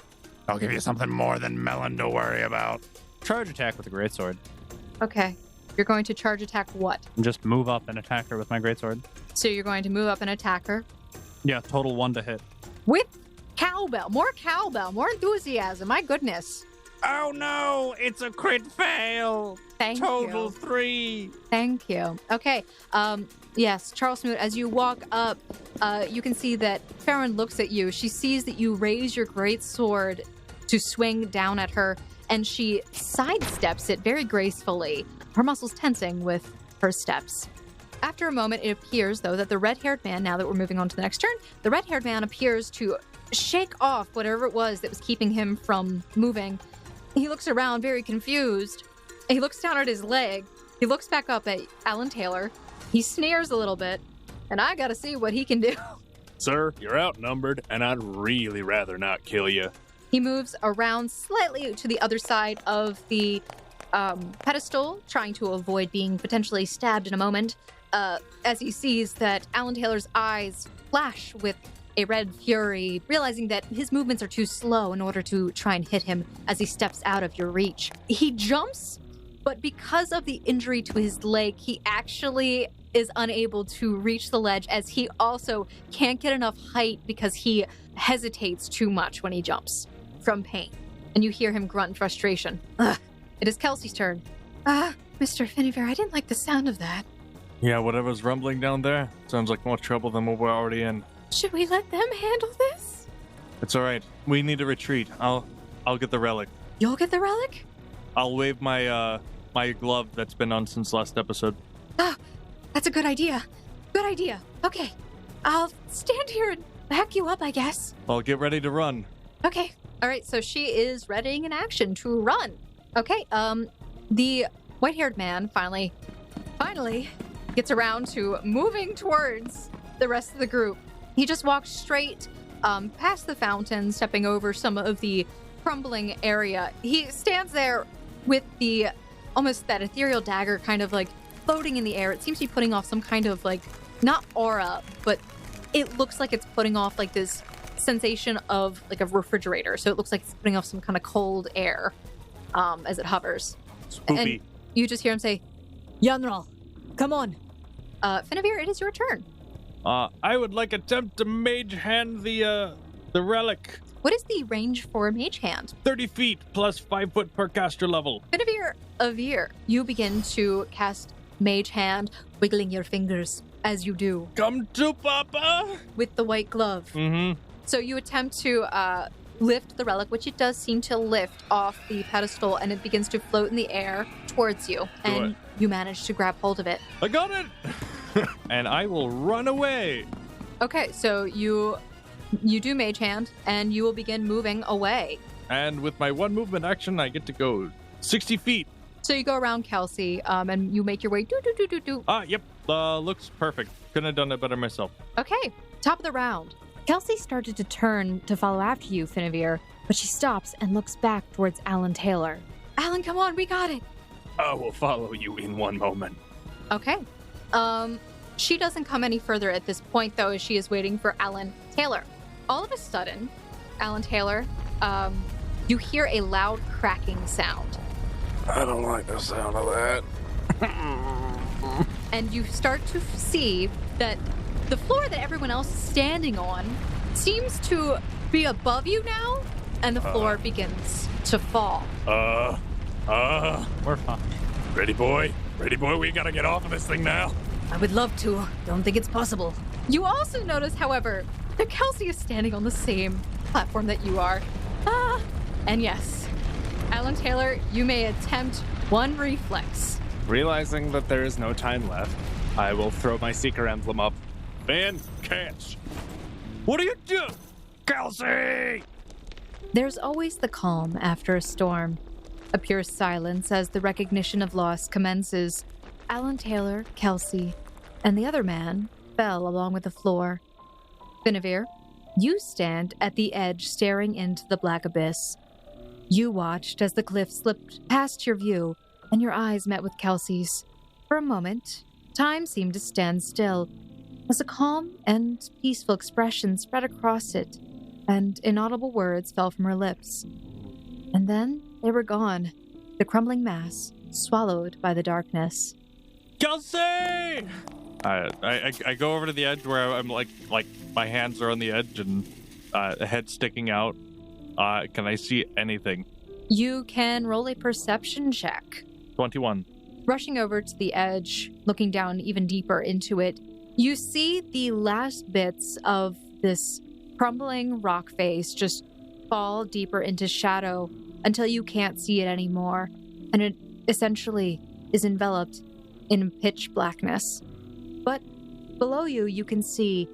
I'll give you something more than melon to worry about. Charge attack with a greatsword. Okay. You're going to charge attack what? Just move up and attack her with my greatsword. So you're going to move up and attack her. Yeah, total 1 to hit. With cowbell. More enthusiasm. My goodness. Oh no, it's a crit fail. Thank Total you. 3. Thank you. Okay. Yes, Charles Smoot, as you walk up, you can see that Farron looks at you. She sees that you raise your great sword to swing down at her, and she sidesteps it very gracefully, her muscles tensing with her steps. After a moment, it appears, though, that the red-haired man, now that we're moving on to the next turn, the red-haired man appears to shake off whatever it was that was keeping him from moving. He looks around very confused. He looks down at his leg. He looks back up at Alan Taylor. He sneers a little bit, and I gotta see what he can do. Sir, you're outnumbered, and I'd really rather not kill you. He moves around slightly to the other side of the pedestal, trying to avoid being potentially stabbed in a moment, as he sees that Alan Taylor's eyes flash with a red fury, realizing that his movements are too slow in order to try and hit him as he steps out of your reach. He jumps, but because of the injury to his leg, he actually is unable to reach the ledge, as he also can't get enough height because he hesitates too much when he jumps from pain. And you hear him grunt in frustration. Ugh. It is Kelsey's turn. Mr. Finiver, I didn't like the sound of that. Yeah, whatever's rumbling down there sounds like more trouble than what we're already in. Should we let them handle this? It's all right. We need a retreat. I'll get the relic. You'll get the relic? I'll wave my my glove that's been on since last episode. Oh, that's a good idea. Good idea. Okay. I'll stand here and back you up, I guess. I'll get ready to run. Okay. All right, so she is readying an action to run. Okay, the white-haired man finally gets around to moving towards the rest of the group. He just walks straight past the fountain, stepping over some of the crumbling area. He stands there with the almost that ethereal dagger kind of like floating in the air. It seems to be putting off some kind of like, not aura, but it looks like it's putting off like this sensation of like a refrigerator. So it looks like it's putting off some kind of cold air as it hovers. Spoopy. And you just hear him say, Yanral, come on. Finavir, it is your turn. I would like attempt to mage hand the relic. What is the range for Mage Hand? 30 feet plus 5 foot per caster level. Finavir, Avir, you begin to cast Mage Hand, wiggling your fingers as you do Come to Papa. with the white glove. Mm-hmm. So you attempt to lift the relic, which it does seem to lift off the pedestal, and it begins to float in the air towards you. And you manage to grab hold of it. I got it. And I will run away. Okay, so you do Mage Hand, and you will begin moving away. And with my one movement action, I get to go 60 feet. So you go around Kelsey, and you make your way do. Yep. Looks perfect. Couldn't have done it better myself. Okay, top of the round. Kelsey started to turn to follow after you, Finavir, but she stops and looks back towards Alan Taylor. Alan, come on, we got it. I will follow you in one moment. Okay. She doesn't come any further at this point, though, as she is waiting for Alan Taylor. All of a sudden, Alan Taylor, you hear a loud cracking sound. I don't like the sound of that. And you start to see that the floor that everyone else is standing on seems to be above you now, and the floor begins to fall. We're fine. Ready, boy? Ready, boy? We gotta get off of this thing now. I would love to. Don't think it's possible. You also notice, however, that Kelsey is standing on the same platform that you are. And yes, Alan Taylor, you may attempt one reflex. Realizing that there is no time left, I will throw my Seeker Emblem up. Van catch. What are you doing? Kelsey! There's always the calm after a storm. A pure silence as the recognition of loss commences. Alan Taylor, Kelsey, and the other man fell along with the floor. Finavir, you stand at the edge staring into the black abyss. You watched as the cliff slipped past your view, and your eyes met with Kelsey's. For a moment, time seemed to stand still, as a calm and peaceful expression spread across it, and inaudible words fell from her lips. And then they were gone, the crumbling mass swallowed by the darkness. Kelsey! I go over to the edge where I'm like my hands are on the edge and head sticking out. Can I see anything? You can roll a perception check. 21. Rushing over to the edge, looking down even deeper into it, you see the last bits of this crumbling rock face just fall deeper into shadow until you can't see it anymore, and it essentially is enveloped in pitch blackness. But below you, you can see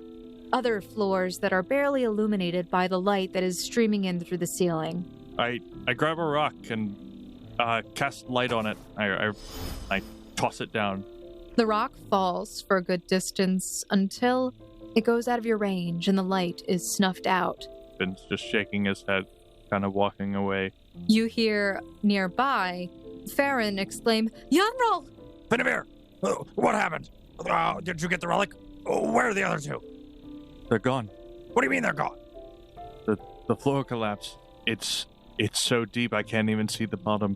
other floors that are barely illuminated by the light that is streaming in through the ceiling. I grab a rock and cast light on it. I toss it down. The rock falls for a good distance until it goes out of your range and the light is snuffed out. Ben's just shaking his head, kind of walking away. You hear nearby Farron exclaim, Yanral! Finavir, what happened? Did you get the relic? Where are the other two? They're gone. What do you mean they're gone? The floor collapsed. It's so deep I can't even see the bottom.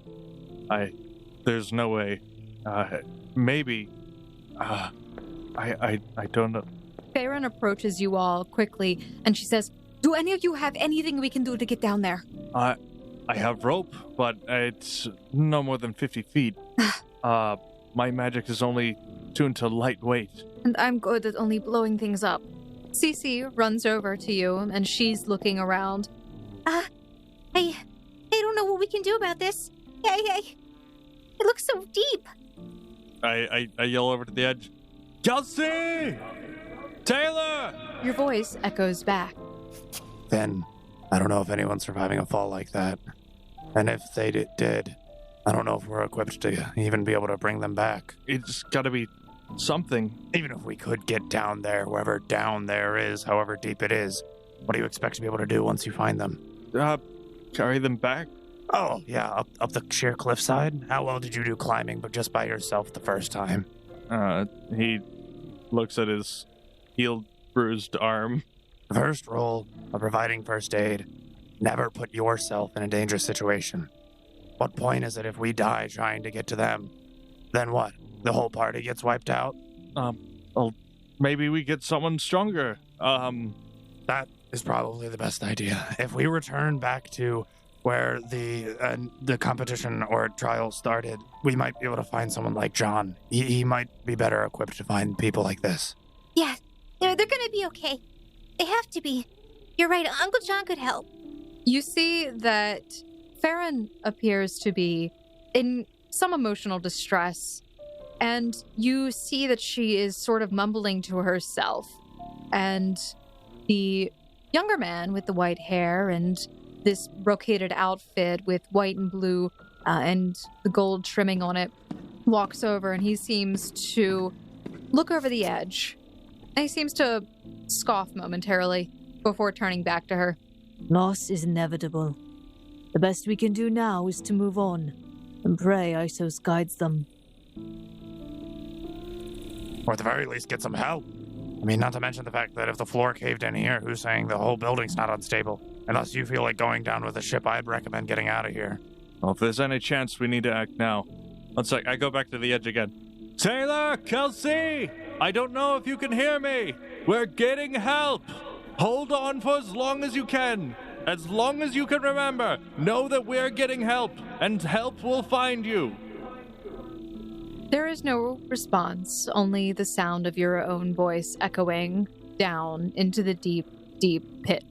There's no way. Maybe. I don't know. Farron approaches you all quickly, and she says, do any of you have anything we can do to get down there? I have rope, but it's no more than 50 feet. My magic is only tuned to lightweight. And I'm good at only blowing things up. Cece runs over to you, and she's looking around. I don't know what we can do about this. It looks so deep. I yell over to the edge. Kelsey! Taylor! Your voice echoes back. Then, I don't know if anyone's surviving a fall like that. And if they did, I don't know if we're equipped to even be able to bring them back. It's gotta be something. Even if we could get down there, wherever down there is, however deep it is, what do you expect to be able to do once you find them? Carry them back? Oh, yeah, up the sheer cliffside? How well did you do climbing, but just by yourself the first time? He looks at his healed bruised arm. The first rule of providing first aid, never put yourself in a dangerous situation. What point is it if we die trying to get to them? Then what? The whole party gets wiped out? Well, maybe we get someone stronger. That is probably the best idea. If we return back to where the competition or trial started, we might be able to find someone like John. He might be better equipped to find people like this. Yeah, they're gonna be okay. They have to be. You're right, Uncle John could help. You see that Farron appears to be in some emotional distress, and you see that she is sort of mumbling to herself. And the younger man with the white hair and this brocaded outfit with white and blue and the gold trimming on it walks over, and he seems to look over the edge. And he seems to scoff momentarily before turning back to her. Loss is inevitable. The best we can do now is to move on and pray Isos guides them. Or at the very least, get some help. I mean, not to mention the fact that if the floor caved in here, who's saying the whole building's not unstable? Unless you feel like going down with the ship, I'd recommend getting out of here. Well, if there's any chance, we need to act now. One sec, I go back to the edge again. Taylor, Kelsey! I don't know if you can hear me. We're getting help. Hold on for as long as you can. As long as you can remember. Know that we're getting help, and help will find you. There is no response, only the sound of your own voice echoing down into the deep, deep pit.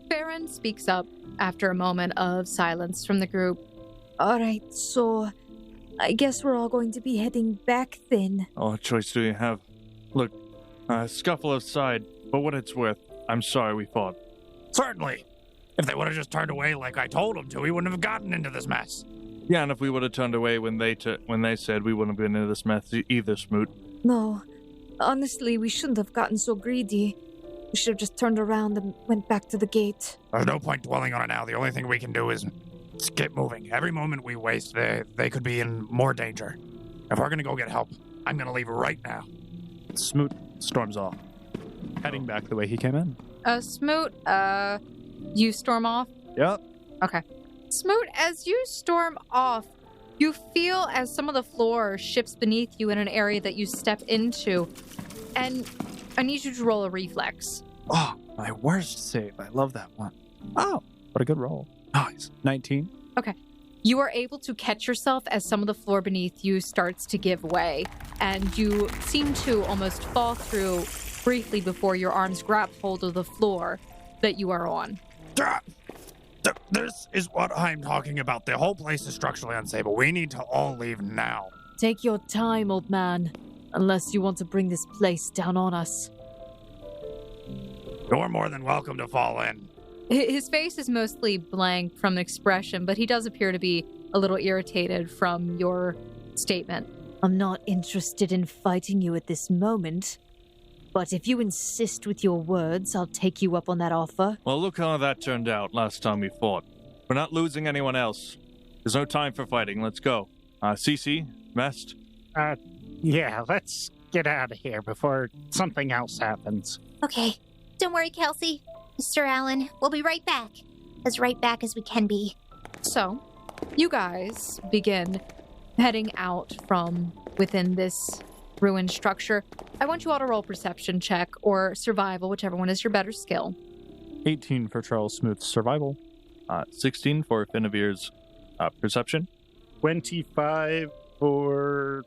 Farron speaks up after a moment of silence from the group. All right, so I guess we're all going to be heading back then. What choice do you have? Look, scuffle aside, but what it's worth, I'm sorry we fought. Certainly. If they would have just turned away like I told them to, we wouldn't have gotten into this mess. Yeah, and if we would have turned away when they said we wouldn't have been into this mess either, Smoot. No, honestly, we shouldn't have gotten so greedy. We should have just turned around and went back to the gate. There's no point dwelling on it now. The only thing we can do is get moving. Every moment we waste, they could be in more danger. If we're going to go get help, I'm going to leave right now. Smoot storms off, heading back the way he came in. Smoot, you storm off? Yep. Okay. Smoot, as you storm off, you feel as some of the floor shifts beneath you in an area that you step into, and I need you to roll a reflex. Oh, my worst save. I love that one. Oh, what a good roll. Nice. 19. Okay. You are able to catch yourself as some of the floor beneath you starts to give way, and you seem to almost fall through briefly before your arms grab hold of the floor that you are on. This is what I'm talking about. The whole place is structurally unstable. We need to all leave now. Take your time, old man, unless you want to bring this place down on us. You're more than welcome to fall in. His face is mostly blank from expression, but he does appear to be a little irritated from your statement. I'm not interested in fighting you at this moment, but if you insist with your words, I'll take you up on that offer. Well, look how that turned out last time we fought. We're not losing anyone else. There's no time for fighting. Let's go. Cece, Mest? Yeah, let's get out of here before something else happens. Okay, don't worry, Kelsey. Mr. Allen, we'll be right back. As right back as we can be. So, you guys begin heading out from within this ruined structure. I want you all to roll perception check or survival, whichever one is your better skill. 18 for Charles Smoot's survival. 16 for Finnevir's perception. 25 for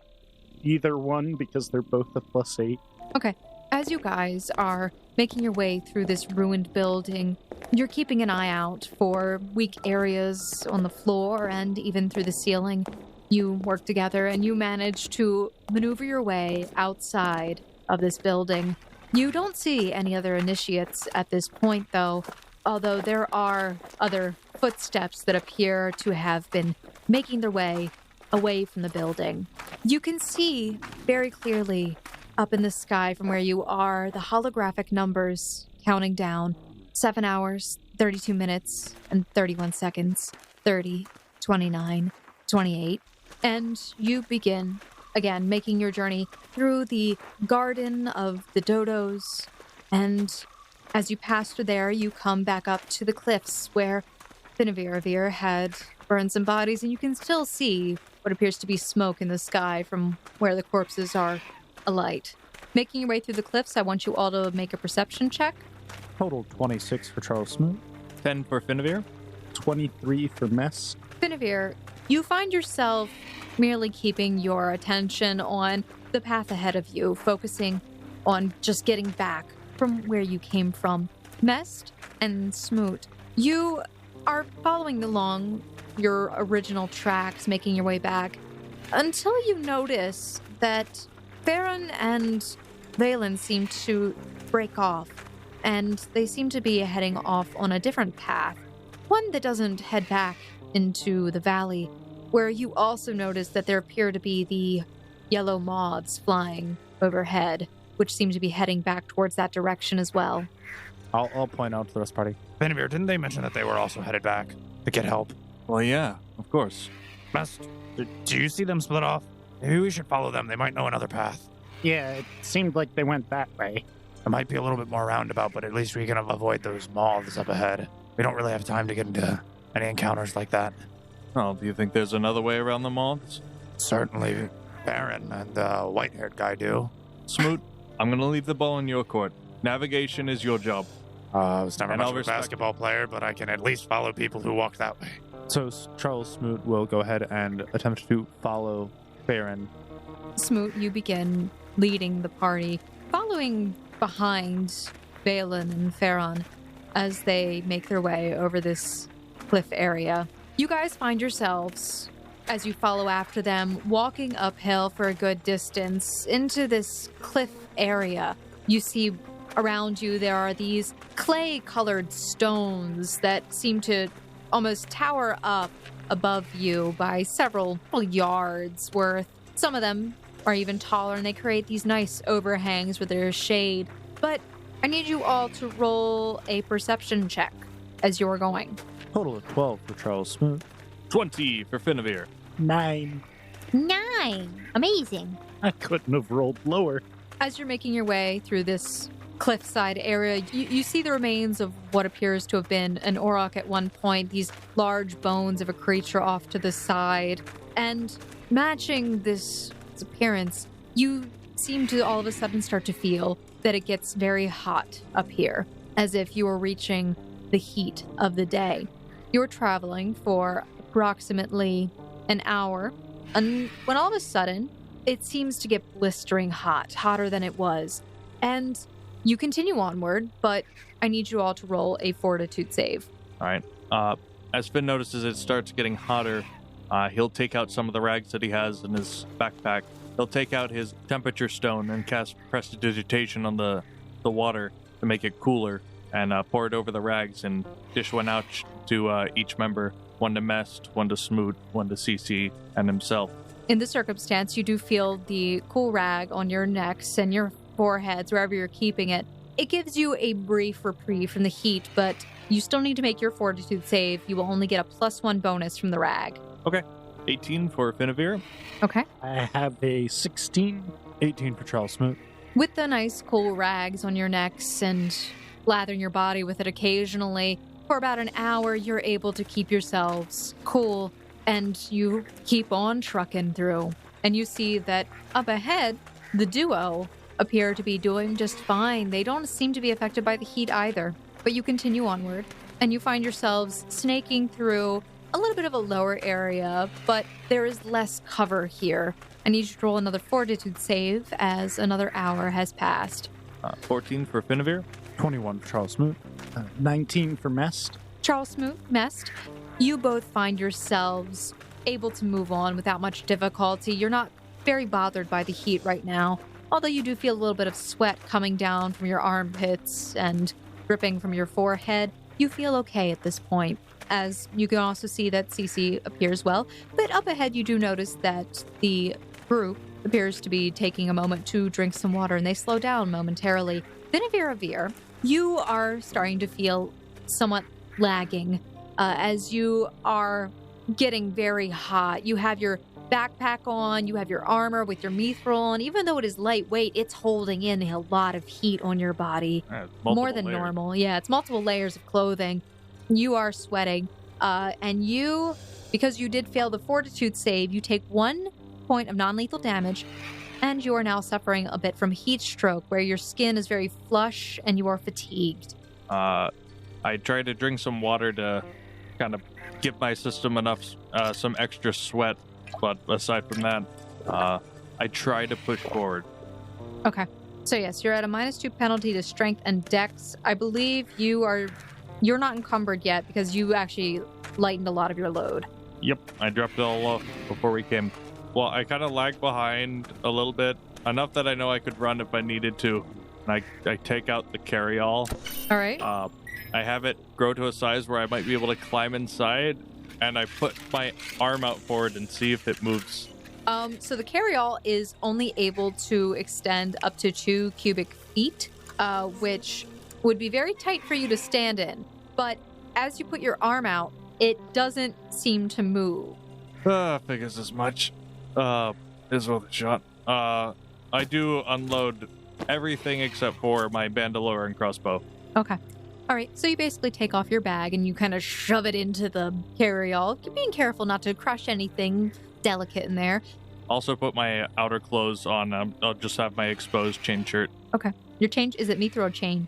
either one because they're both a +8. Okay. As you guys are making your way through this ruined building, you're keeping an eye out for weak areas on the floor and even through the ceiling. You work together and you manage to maneuver your way outside of this building. You don't see any other initiates at this point, though, although there are other footsteps that appear to have been making their way away from the building. You can see very clearly up in the sky from where you are the holographic numbers counting down 7 hours, 32 minutes, and 31 seconds, 30, 29, 28. And you begin, again, making your journey through the garden of the dodos, And as you pass through there, you come back up to the cliffs where Finnevere had burned some bodies, and you can still see what appears to be smoke in the sky from where the corpses are alight. Making your way through the cliffs, I want you all to make a perception check. Total 26 for Charles Smoot. 10 for Finnevere. 23 for Mess. Finnevere, you find yourself merely keeping your attention on the path ahead of you, focusing on just getting back from where you came from. Mest and Smoot, you are following along your original tracks, making your way back, until you notice that Farron and Valen seem to break off, and they seem to be heading off on a different path, one that doesn't head back into the valley, where you also notice that there appear to be the yellow moths flying overhead, which seem to be heading back towards that direction as well. I'll point out to the rest of the party. Finnevere, didn't they mention that they were also headed back to get help? Well, yeah, of course. Mest, do you see them split off? Maybe we should follow them. They might know another path. Yeah, it seemed like they went that way. It might be a little bit more roundabout, but at least we can avoid those moths up ahead. We don't really have time to get into any encounters like that. Oh, do you think there's another way around the moths? Certainly Baron and the white-haired guy do. Smoot, I'm going to leave the ball in your court. Navigation is your job. I was never And much I'll of a respect basketball player, but I can at least follow people who walk that way. So Charles Smoot will go ahead and attempt to follow Farron. Smoot, you begin leading the party, following behind Valen and Farron as they make their way over this cliff area. You guys find yourselves, as you follow after them, walking uphill for a good distance into this cliff area. You see around you there are these clay-colored stones that seem to almost tower up above you by several yards worth. Some of them are even taller, and they create these nice overhangs with their shade. But I need you all to roll a perception check as you're going. Total of 12 for Charles Smoot. 20 for Finnevere. 9. 9. Amazing. I couldn't have rolled lower. As you're making your way through this cliffside area, you see the remains of what appears to have been an auroch at one point, these large bones of a creature off to the side. And matching this appearance, you seem to all of a sudden start to feel that it gets very hot up here, as if you are reaching the heat of the day. You're traveling for approximately an hour, and when all of a sudden, it seems to get blistering hot, hotter than it was. And you continue onward, but I need you all to roll a fortitude save. All right. As Finn notices it starts getting hotter, he'll take out some of the rags that he has in his backpack. He'll take out his temperature stone and cast prestidigitation on the water to make it cooler, and pour it over the rags and dish one out to each member. One to Mest, one to Smoot, one to CC, and himself. In this circumstance, you do feel the cool rag on your necks and your foreheads, wherever you're keeping it. It gives you a brief reprieve from the heat, but you still need to make your fortitude save. You will only get a +1 bonus from the rag. Okay. 18 for Finnevere. Okay. I have a 16. 18 for Charles Smoot. With the nice cool rags on your necks and lathering your body with it occasionally, for about an hour, you're able to keep yourselves cool, and you keep on trucking through. And you see that up ahead, the duo appear to be doing just fine. They don't seem to be affected by the heat either. But you continue onward, and you find yourselves snaking through a little bit of a lower area, but there is less cover here. I need you to roll another fortitude save as another hour has passed. 14 for Finnevere. 21 for Charles Smoot. 19 for Mest. Charles Smoot, Mest, you both find yourselves able to move on without much difficulty. You're not very bothered by the heat right now, although you do feel a little bit of sweat coming down from your armpits and dripping from your forehead. You feel okay at this point, as you can also see that CC appears well. But up ahead, you do notice that the group appears to be taking a moment to drink some water, and they slow down momentarily. Finnevere, you are starting to feel somewhat lagging as you are getting very hot. You have your backpack on, you have your armor with your mithril, and even though it is lightweight, it's holding in a lot of heat on your body. More than normal. Yeah, it's multiple layers of clothing. You are sweating. And you, because you did fail the fortitude save, you take 1 point of non-lethal damage, and you are now suffering a bit from heat stroke, where your skin is very flush and you are fatigued. I try to drink some water to kind of give my system enough, some extra sweat, but aside from that, I try to push forward. Okay. So yes, you're at a -2 penalty to strength and dex. I believe you're not encumbered yet because you actually lightened a lot of your load. Yep, I dropped it all off before we came. Well, I kind of lagged behind a little bit, enough that I know I could run if I needed to. And I take out the carry-all. All right. I have it grow to a size where I might be able to climb inside, and I put my arm out forward and see if it moves. So the carry-all is only able to extend up to 2 cubic feet, which would be very tight for you to stand in. But as you put your arm out, it doesn't seem to move. Figures as much. Is worth a shot. I do unload everything except for my bandolier and crossbow. Okay. All right, so you basically take off your bag and you kind of shove it into the carry-all, being careful not to crush anything delicate in there. Also put my outer clothes on. I'll just have my exposed chain shirt. Okay. Your chain, is it mithril chain?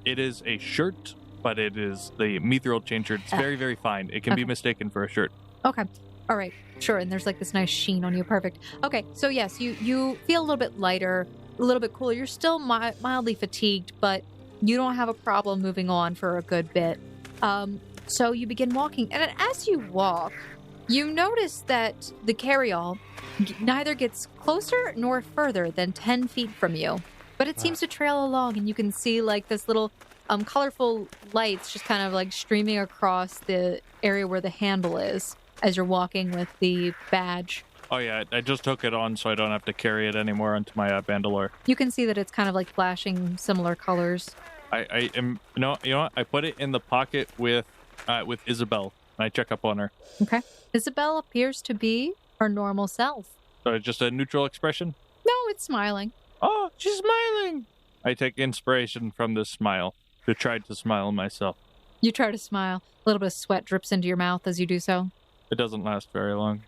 It is a shirt, but it is the mithril chain shirt. It's very, very fine. It can be mistaken for a shirt. Okay. All right. Sure, and there's like this nice sheen on you. Perfect. Okay, so yes, you feel a little bit lighter, a little bit cooler. You're still mildly fatigued, but you don't have a problem moving on for a good bit. So you begin walking, and as you walk, you notice that the carry-all neither gets closer nor further than 10 feet from you, but it seems to trail along, and you can see like this little colorful lights just kind of like streaming across the area where the handle is as you're walking with the badge. Oh yeah, I just took it on so I don't have to carry it anymore onto my bandolier. You can see that it's kind of like flashing similar colors. I am you know what? I put it in the pocket with Isabel, and I check up on her. Okay. Isabel appears to be her normal self. So it's just a neutral expression? No, it's smiling. Oh, she's smiling. I take inspiration from this smile to try to smile myself. You try to smile. A little bit of sweat drips into your mouth as you do so. It doesn't last very long.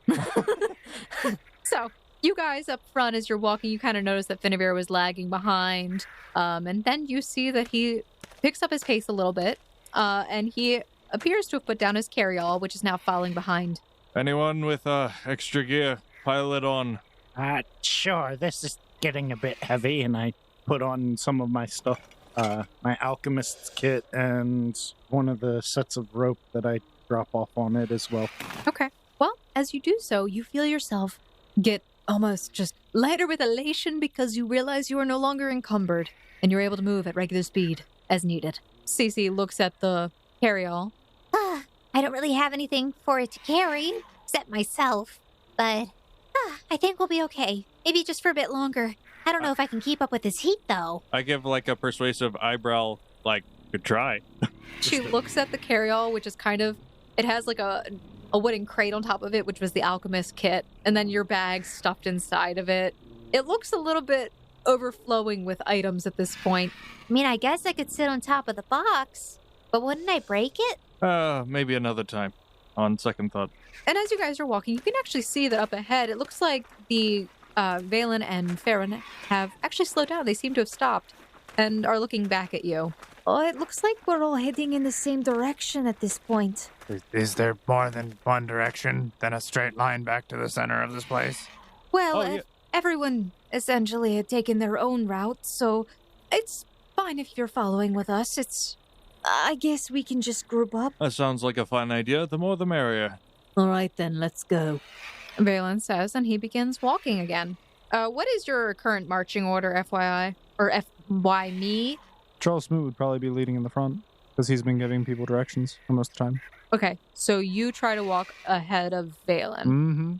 So, you guys up front, as you're walking, you kind of notice that Finavir was lagging behind. And then you see that he picks up his pace a little bit. And he appears to have put down his carry-all, which is now following behind. Anyone with extra gear, pile it on. Sure, this is getting a bit heavy, and I put on some of my stuff. My alchemist's kit and one of the sets of rope that I drop off on it as well. Okay. Well, as you do so, you feel yourself get almost just lighter with elation because you realize you are no longer encumbered and you're able to move at regular speed as needed. Cece looks at the carry-all. I don't really have anything for it to carry, except myself. But I think we'll be okay. Maybe just for a bit longer. I don't know if I can keep up with this heat, though. I give like a persuasive eyebrow, like, good try. She looks at the carry-all, which is kind of, it has like a wooden crate on top of it, which was the alchemist kit, and then your bag stuffed inside of it. It looks a little bit overflowing with items at this point. I mean, I guess I could sit on top of the box, but wouldn't I break it? Maybe another time, on second thought. And as you guys are walking, you can actually see that up ahead, it looks like the Valen and Farron have actually slowed down. They seem to have stopped and are looking back at you. Oh, it looks like we're all heading in the same direction at this point. Is there more than one direction than a straight line back to the center of this place? Well, everyone essentially had taken their own route, so it's fine if you're following with us. I guess we can just group up. That sounds like a fine idea. The more the merrier. All right, then, let's go. Valen says, and he begins walking again. What is your current marching order, FYI? Or FY me? Charles Smoot would probably be leading in the front because he's been giving people directions for most of the time. Okay, so you try to walk ahead of Valen. Mm-hmm.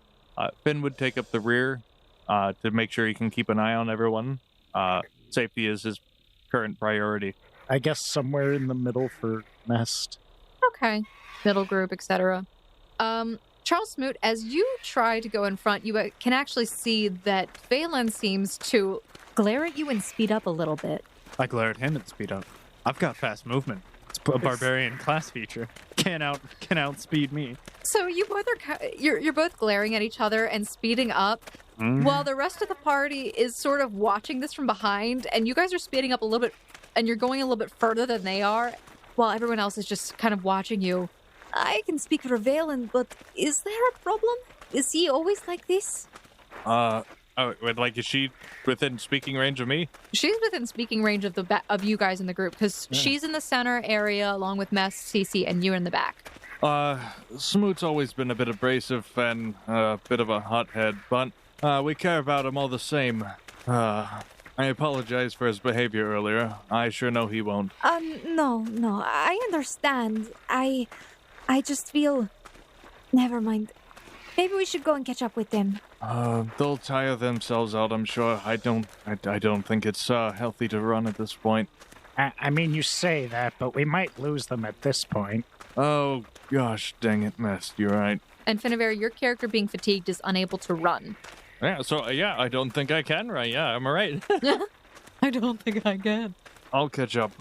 Finn would take up the rear to make sure he can keep an eye on everyone. Safety is his current priority. I guess somewhere in the middle for Nest. Okay, middle group, etc. Charles Smoot, as you try to go in front, you can actually see that Valen seems to glare at you and speed up a little bit. I glare at him and speed up. I've got fast movement. It's a barbarian class feature. Can outspeed me. So you both are you're both glaring at each other and speeding up, while the rest of the party is sort of watching this from behind, and you guys are speeding up a little bit, and you're going a little bit further than they are, while everyone else is just kind of watching you. I can speak for Valen, but is there a problem? Is he always like this? Is she within speaking range of me? She's within speaking range of of you guys in the group, because she's in the center area along with Mess, Cece, and you in the back. Smoot's always been a bit abrasive and a bit of a hothead, but we care about him all the same. I apologize for his behavior earlier. I sure know he won't. No, I understand. I just feel... Never mind. Maybe we should go and catch up with them. They'll tire themselves out, I'm sure. I don't think it's healthy to run at this point. I mean, you say that, but we might lose them at this point. Oh, gosh, dang it, Mess, you're right. And Finnever, your character being fatigued is unable to run. Yeah, so, I don't think I can, right? Yeah, am I right? I don't think I can. I'll catch up.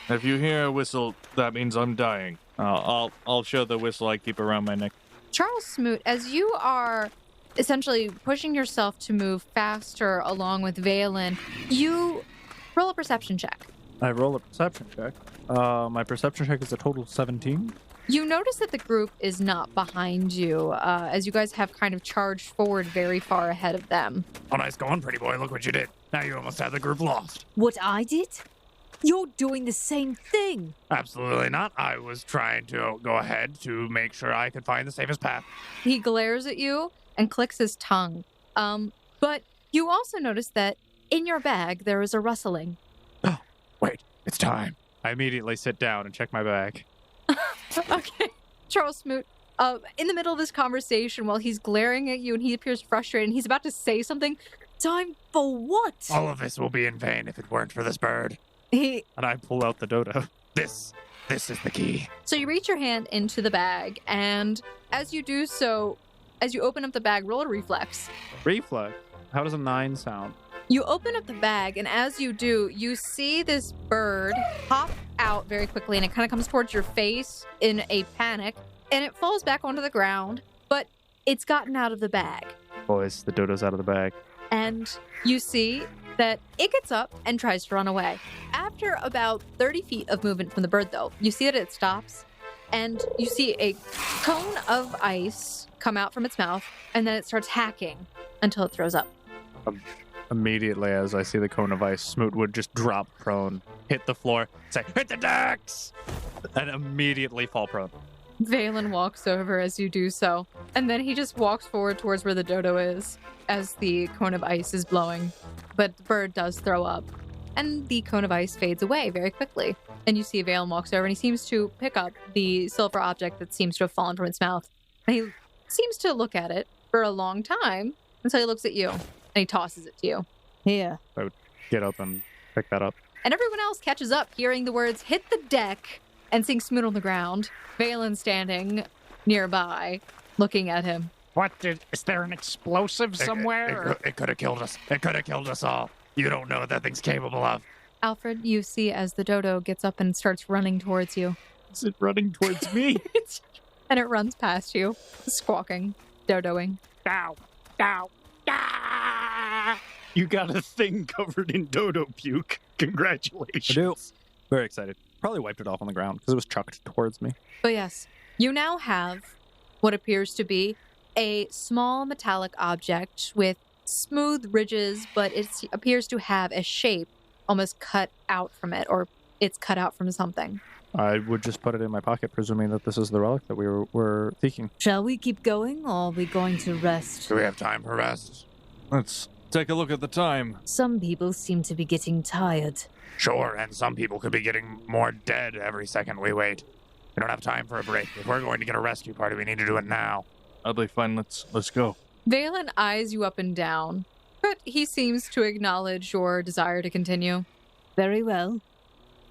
If you hear a whistle, that means I'm dying. I'll show the whistle I keep around my neck. Charles Smoot, as you are essentially pushing yourself to move faster along with Valen, you roll a perception check. I roll a perception check. My perception check is a total of 17. You notice that the group is not behind you, as you guys have kind of charged forward very far ahead of them. Oh, nice going, pretty boy. Look what you did. Now you almost have the group lost. What I did? You're doing the same thing. Absolutely not. I was trying to go ahead to make sure I could find the safest path. He glares at you and clicks his tongue. But you also notice that in your bag there is a rustling. Oh, wait, it's time. I immediately sit down and check my bag. Okay. Charles Smoot, in the middle of this conversation, while he's glaring at you and he appears frustrated and he's about to say something, Time for what? All of this will be in vain if it weren't for this bird. And I pull out the dodo. This is the key. So you reach your hand into the bag, and as you do so, as you open up the bag, roll a reflex. Reflex? How does a 9 sound? You open up the bag, and as you do, you see this bird hop out very quickly, and it kind of comes towards your face in a panic, and it falls back onto the ground, but it's gotten out of the bag. Boys, the dodo's out of the bag. And you see that it gets up and tries to run away. After about 30 feet of movement from the bird, though, you see that it stops, and you see a cone of ice come out from its mouth, and then it starts hacking until it throws up. Immediately, as I see the cone of ice, Smoot would just drop prone, hit the floor, say, "Hit the decks!" and immediately fall prone. Valen walks over as you do so, and then he just walks forward towards where the dodo is as the cone of ice is blowing. But the bird does throw up, and the cone of ice fades away very quickly. And you see Valen walks over, and he seems to pick up the silver object that seems to have fallen from its mouth. And he seems to look at it for a long time until he looks at you, and he tosses it to you. Here. I would get up and pick that up. And everyone else catches up, hearing the words, "hit the deck," and seeing Smoot on the ground. Valen standing nearby, looking at him. Is there an explosive somewhere? It could have killed us. It could have killed us all. You don't know what that thing's capable of. Alfred, you see as the dodo gets up and starts running towards you. Is it running towards me? And it runs past you, squawking, dodoing. Ow, ow, ah! You got a thing covered in dodo puke. Congratulations. I do. Very excited. Probably wiped it off on the ground because it was chucked towards me. But yes, you now have what appears to be a small metallic object with smooth ridges, but it appears to have a shape almost cut out from it, or it's cut out from something. I would just put it in my pocket, presuming that this is the relic that we were seeking. Shall we keep going, or are we going to rest? Do we have time for rest? Let's take a look at the time. Some people seem to be getting tired. Sure, and some people could be getting more dead every second we wait. We don't have time for a break. If we're going to get a rescue party, we need to do it now. I'll be fine. Let's go. Valen eyes you up and down, but he seems to acknowledge your desire to continue. Very well.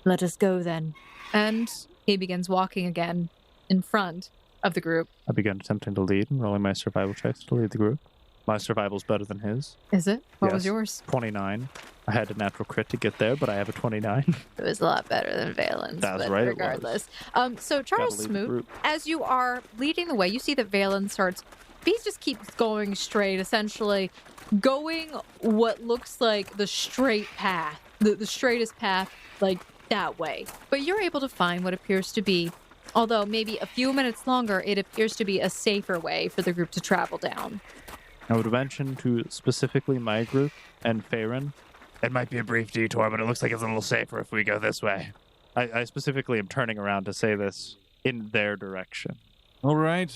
Let us go then. And he begins walking again in front of the group. I began attempting to lead and rolling my survival checks to lead the group. My survival's better than his. Is it? What was Yes. yours? 29. I had a natural crit to get there, but I have a 29. It was a lot better than Valen's. That's but right, it was. Regardless. So Charles Gotta lead the Smoot, group. as you are leading the way, you see that Valen starts. He just keeps going straight, essentially going what looks like the straight path, the straightest path, like that way. But you're able to find what appears to be, although maybe a few minutes longer, it appears to be a safer way for the group to travel down. I would mention to specifically my group and Farron. It might be a brief detour, but it looks like it's a little safer if we go this way. I specifically am turning around to say this in their direction. All right.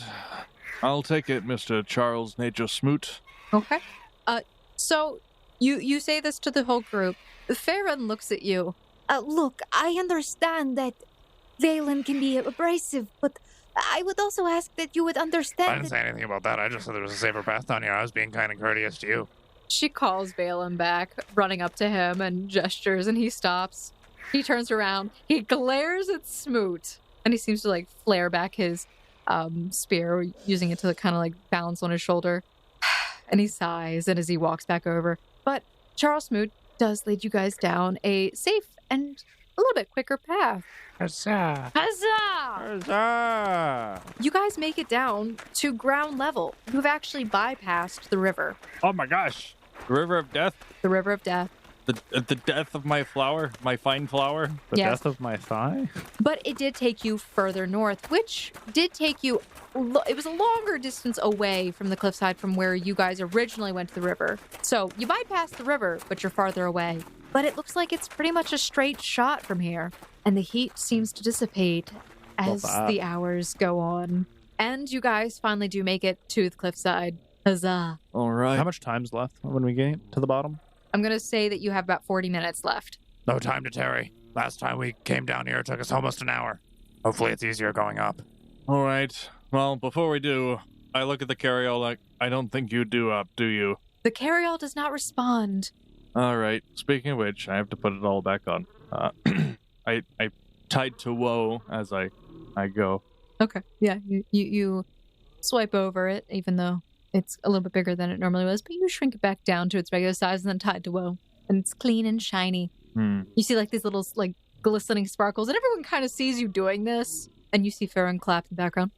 I'll take it, Mr. Charles Nature Smoot. Okay. So you say this to the whole group. Farron looks at you. Look, I understand that Valen can be abrasive, but I would also ask that you would I understand didn't say anything about that. I just said there was a safer path down here. I was being kind of courteous to you. She calls Valen back, running up to him and gestures, and he stops. He turns around. He glares at Smoot, and he seems to like flare back his spear, using it to kind of like balance on his shoulder. And he sighs, and as he walks back over. But Charles Smoot does lead you guys down a safe and a little bit quicker path. Huzzah! Huzzah! You guys make it down to ground level. You've actually bypassed the river. Oh my gosh. The River of Death? The River of Death. The death of my flower? My fine flower? The Yes. death of my thigh? But it did take you further north, which did take you... It was a longer distance away from the cliffside from where you guys originally went to the river. So you bypassed the river, but you're farther away. But it looks like it's pretty much a straight shot from here. And the heat seems to dissipate as the hours go on. And you guys finally do make it to the cliffside. Huzzah. All right. How much time's left when we get to the bottom? I'm going to say that you have about 40 minutes left. No time to tarry. Last time we came down here, it took us almost an hour. Hopefully it's easier going up. All right. Well, before we do, I look at the carryall like, I don't think you do up, do you? The carryall does not respond. All right. Speaking of which, I have to put it all back on. I tied to woe as I go. Okay. Yeah, you swipe over it, even though it's a little bit bigger than it normally was, but you shrink it back down to its regular size and then tied to woe. And it's clean and shiny. You see like these little like glistening sparkles, and everyone kind of sees you doing this. And you see Farron clap in the background.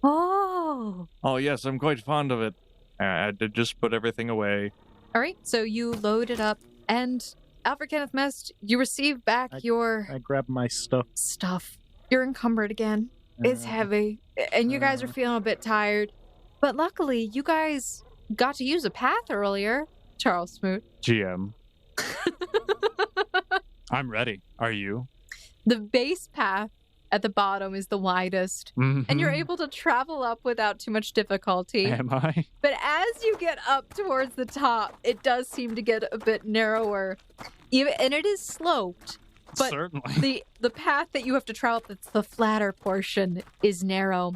Oh. Oh, yes, I'm quite fond of it. I did just put everything away. All right, so you load it up, and Alfred Kenneth Mest, you receive back your I grab my stuff. stuff. You're encumbered again. It's heavy, and you guys are feeling a bit tired. But luckily, you guys got to use a path earlier. Charles Smoot. GM. I'm ready. Are you? The base path at the bottom is the widest, and you're able to travel up without too much difficulty. Am I? But as you get up towards the top, it does seem to get a bit narrower. And it is sloped. But Certainly. the path that you have to travel, that's the flatter portion, is narrow.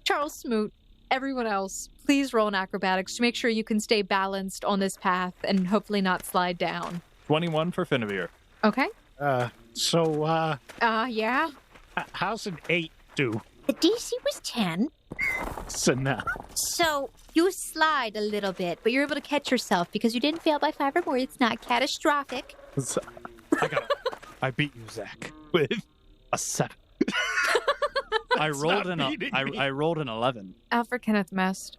Charles Smoot, everyone else, please roll in acrobatics to make sure you can stay balanced on this path and hopefully not slide down. 21 for Finavir. Okay? Yeah? How's an 8 do? The DC was 10, So no. so you slide a little bit, but you're able to catch yourself because you didn't fail by 5 or more. It's not catastrophic. I beat you, Zach, with a 7. I rolled I rolled an 11. Alfred Kenneth Mest,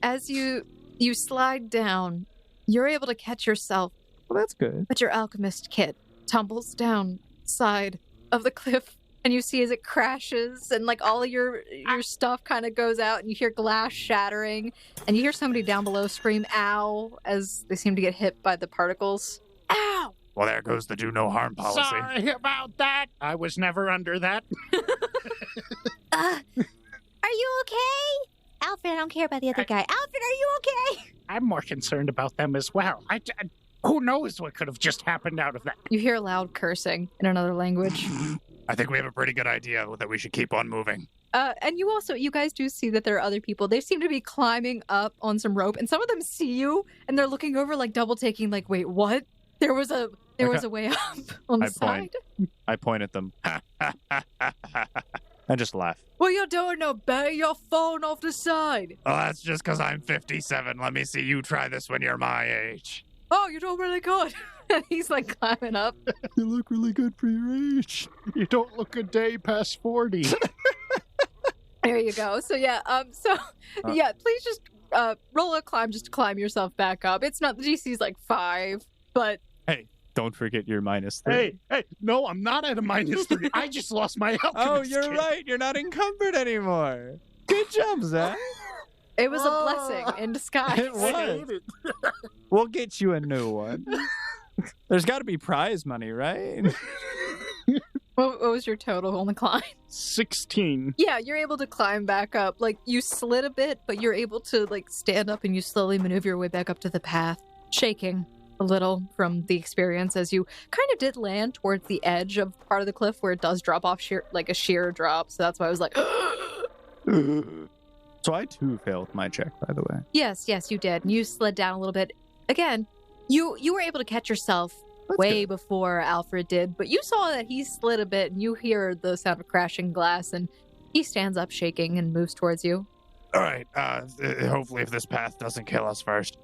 as you slide down, you're able to catch yourself, Well, that's good. but your alchemist kit tumbles down side of the cliff, and you see as it crashes, and like all of your stuff kind of goes out, and you hear glass shattering, and you hear somebody down below scream "ow" as they seem to get hit by the particles. Ow! Well, there goes the do no harm policy. Sorry about that. I was never under that. Are you okay? Alfred, I don't care about the other guy. Alfred, are you okay? I'm more concerned about them as well. Who knows what could have just happened out of that? You hear loud cursing in another language. I think we have a pretty good idea that we should keep on moving. And you guys do see that there are other people. They seem to be climbing up on some rope, and some of them see you, and they're looking over, like double taking, like, wait, what? There was a way up on the side. I point at them. And just laugh. Well, you're doing no better. You're falling off the side. Oh, that's just because I'm 57. Let me see you try this when you're my age. Oh, you're doing really good. And he's like climbing up. You look really good for your age. You don't look a day past 40. There you go. So yeah, please just roll a climb just to climb yourself back up. It's not, the DC's like 5, but Hey, don't forget your -3. Hey, no, I'm not at a -3. I just lost my alchemist Oh, you're kit. right. You're not encumbered anymore. Good job, Zach. it was a blessing in disguise. It was. We'll get you a new one. There's got to be prize money, right? What was your total on the climb? 16. Yeah, you're able to climb back up. Like, you slid a bit, but you're able to, like, stand up and you slowly maneuver your way back up to the path, shaking a little from the experience as you kind of did land towards the edge of part of the cliff where it does drop off like a sheer drop. So that's why I was like, So I too failed my check, by the way. yes, you did. And you slid down a little bit. Again, you were able to catch yourself way before Alfred did, but you saw that he slid a bit and you hear the sound of crashing glass and he stands up shaking and moves towards you. All right. Hopefully, if this path doesn't kill us first,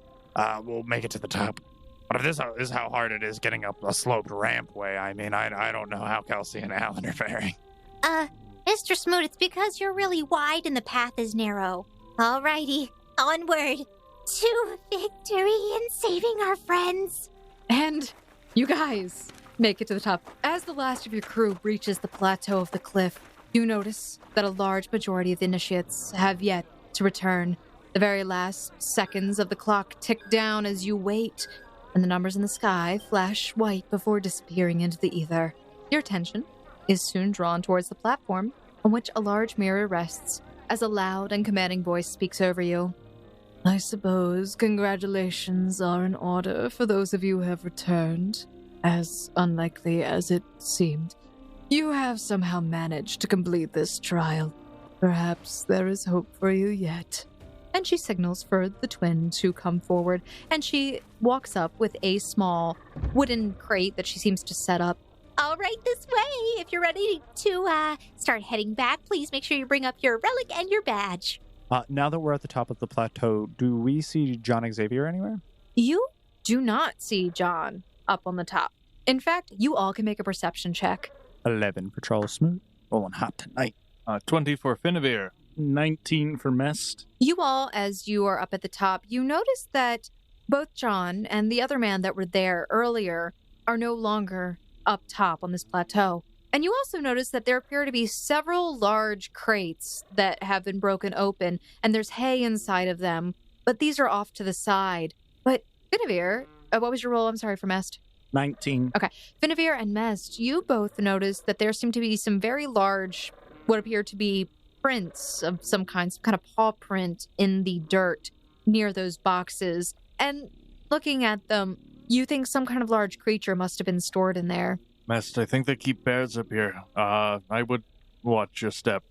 we'll make it to the top. But if this is how hard it is getting up a sloped ramp way, I mean, I don't know how Kelsey and Alan are faring. Mr. Smoot, it's because you're really wide and the path is narrow. Alrighty, onward to victory and saving our friends. And you guys make it to the top. As the last of your crew reaches the plateau of the cliff, you notice that a large majority of the initiates have yet to return. The very last seconds of the clock tick down as you wait, and the numbers in the sky flash white before disappearing into the ether. Your attention is soon drawn towards the platform on which a large mirror rests as a loud and commanding voice speaks over you. I suppose congratulations are in order for those of you who have returned, as unlikely as it seemed. You have somehow managed to complete this trial. Perhaps there is hope for you yet. And she signals for the twin to come forward, and she walks up with a small wooden crate that she seems to set up. All right, this way. If you're ready to start heading back, please make sure you bring up your relic and your badge. Now that we're at the top of the plateau, do we see John Xavier anywhere? You do not see John up on the top. In fact, you all can make a perception check. 11 for Charles Smoot. Rolling hot tonight. 20 for Finavir. 19 for Mest. You all, as you are up at the top, you notice that both John and the other man that were there earlier are no longer up top on this plateau. And you also notice that there appear to be several large crates that have been broken open, and there's hay inside of them, but these are off to the side. But Finavir, what was your roll? I'm sorry, for Mest. 19. Okay. Finavir and Mest, you both notice that there seem to be some very large, what appear to be prints of some kind of paw print in the dirt near those boxes. And looking at them, you think some kind of large creature must have been stored in there. Mest, I think they keep bears up here. I would watch your step.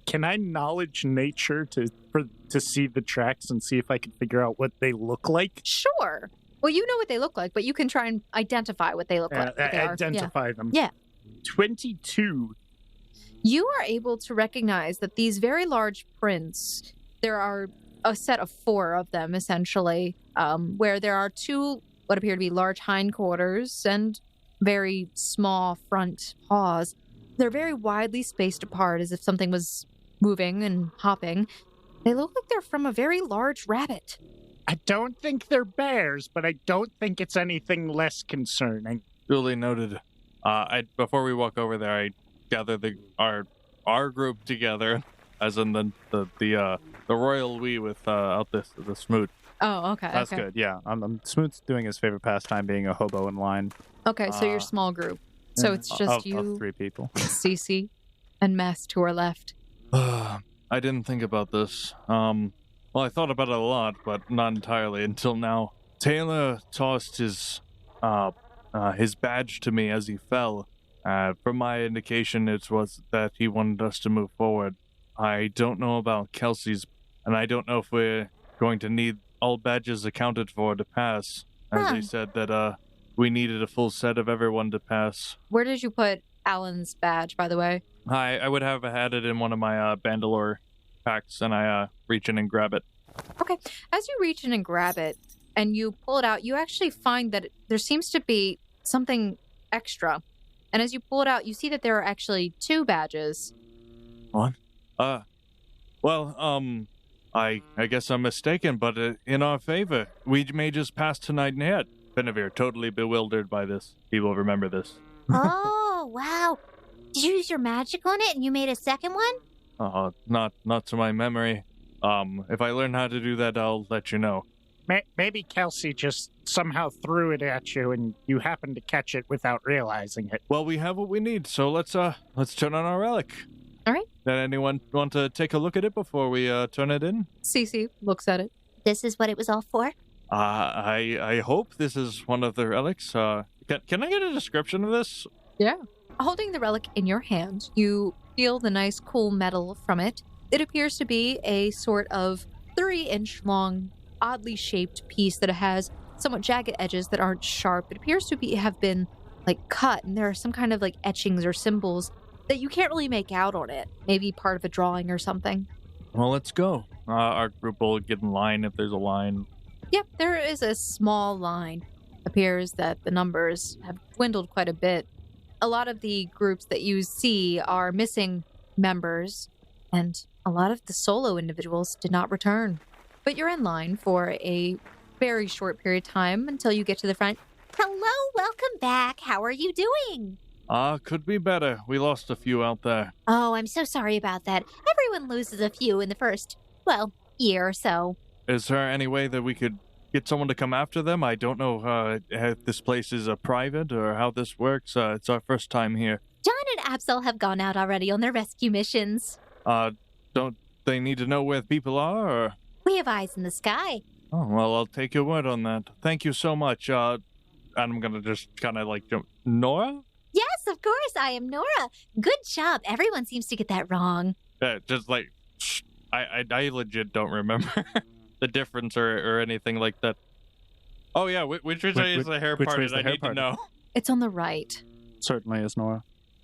Can I knowledge nature to see the tracks and see if I can figure out what they look like? Sure. Well, you know what they look like, but you can try and identify what they look like. What they are. Identify them. Yeah. 22. You are able to recognize that these very large prints, there are a set of 4 of them, essentially, where there are 2 what appear to be large hindquarters and very small front paws. They're very widely spaced apart, as if something was moving and hopping. They look like they're from a very large rabbit. I don't think they're bears, but I don't think it's anything less concerning. Duly noted. Before we walk over there, I gather our group together, as in the royal we with the Smoot. Oh, okay. That's good. Yeah, Smoot's doing his favorite pastime, being a hobo in line. Okay, so you're a small group. So it's just you, of 3 people, Cece, and Mest who are left. I didn't think about this. Well, I thought about it a lot, but not entirely until now. Taylor tossed his badge to me as he fell. From my indication, it was that he wanted us to move forward. I don't know about Kelsey's, and I don't know if we're going to need all badges accounted for to pass. As they said that we needed a full set of everyone to pass. Where did you put Alan's badge, by the way? I would have had it in one of my Bandalore packs, and I reach in and grab it. Okay. As you reach in and grab it and you pull it out, you actually find that there seems to be something extra. And as you pull it out, you see that there are actually 2 badges. What? I guess I'm mistaken, but in our favor, we may just pass tonight yet. Benavir, totally bewildered by this. He will remember this. Oh, wow. Did you use your magic on it and you made a second one? Not to my memory. If I learn how to do that, I'll let you know. Maybe Kelsey just somehow threw it at you and you happened to catch it without realizing it. Well, we have what we need, so let's turn on our relic. All right. Did anyone want to take a look at it before we turn it in? Cece looks at it. This is what it was all for? I hope this is one of the relics. Can I get a description of this? Yeah. Holding the relic in your hand, you feel the nice cool metal from it. It appears to be a sort of 3-inch long, oddly shaped piece that has somewhat jagged edges that aren't sharp. It appears to have been cut, and there are some kind of etchings or symbols that you can't really make out on it. Maybe part of a drawing or something. Well, let's go. Our group will get in line if there's a line. Yep, there is a small line. Appears that the numbers have dwindled quite a bit. A lot of the groups that you see are missing members, and a lot of the solo individuals did not return. But you're in line for a very short period of time until you get to the front. Hello, welcome back. How are you doing? Could be better. We lost a few out there. Oh, I'm so sorry about that. Everyone loses a few in the first, year or so. Is there any way that we could get someone to come after them? I don't know if this place is private or how this works. It's our first time here. John and Absol have gone out already on their rescue missions. Don't they need to know where people are, or? We have eyes in the sky. Oh, well, I'll take your word on that. Thank you so much. And I'm gonna just kind of jump. Nora? Yes, of course, I am Nora. Good job. Everyone seems to get that wrong. I legit don't remember the difference or anything like that. Oh, yeah, which is the hair parted? I need to know. It's on the right. Certainly is Nora.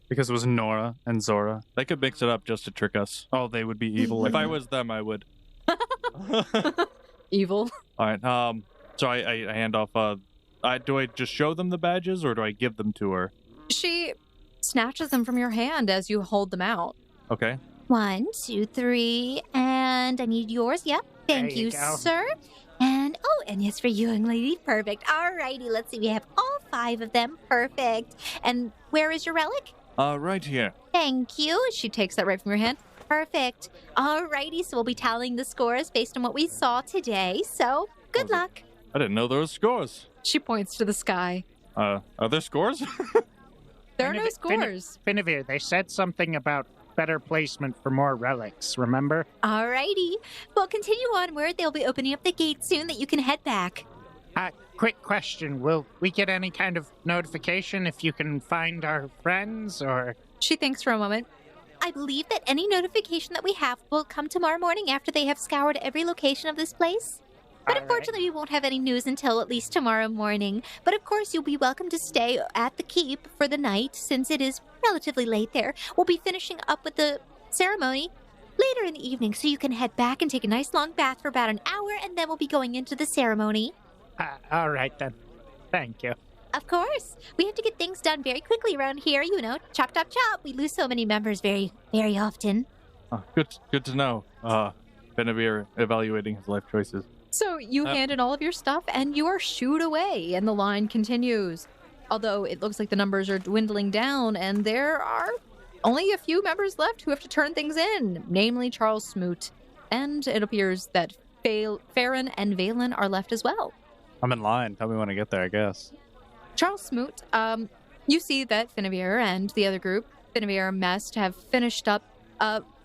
Because it was Nora and Zora. They could mix it up just to trick us. Oh, they would be evil. If I was them, I would. Evil. All right. So I hand off. Do I just show them the badges, or do I give them to her? She snatches them from your hand as you hold them out. Okay. 1, 2, 3, and I need yours. Yep. Thank There you you, go. sir. And yes, for you, young lady. Perfect. Alrighty, let's see. We have all 5 of them. Perfect. And where is your relic? Right here. Thank you. She takes that right from your hand. Perfect. Alrighty, so we'll be tallying the scores based on what we saw today. So, good luck. I didn't know there was scores. She points to the sky. Are there scores? There are no scores. Finavir, they said something about better placement for more relics, remember? Alrighty. Well, continue onward. They'll be opening up the gate soon that you can head back. Quick question. Will we get any kind of notification if you can find our friends, or? She thinks for a moment. I believe that any notification that we have will come tomorrow morning after they have scoured every location of this place. But All unfortunately, we won't have any news until at least tomorrow morning. But of course, you'll be welcome to stay at the keep for the night, since it is relatively late there. We'll be finishing up with the ceremony later in the evening, so you can head back and take a nice long bath for about an hour, and then we'll be going into the ceremony. All right, then. Thank you. Of course. We have to get things done very quickly around here, Chop, chop, chop. We lose so many members very, very often. Oh, good to know. Benavir evaluating his life choices. So you hand in all of your stuff and you are shooed away, and the line continues. Although it looks like the numbers are dwindling down, and there are only a few members left who have to turn things in, namely Charles Smoot. And it appears that Farron and Valen are left as well. I'm in line. Tell me when I get there, I guess. Charles Smoot, you see that Finavir and the other group, Finavir and Mest, have finished up.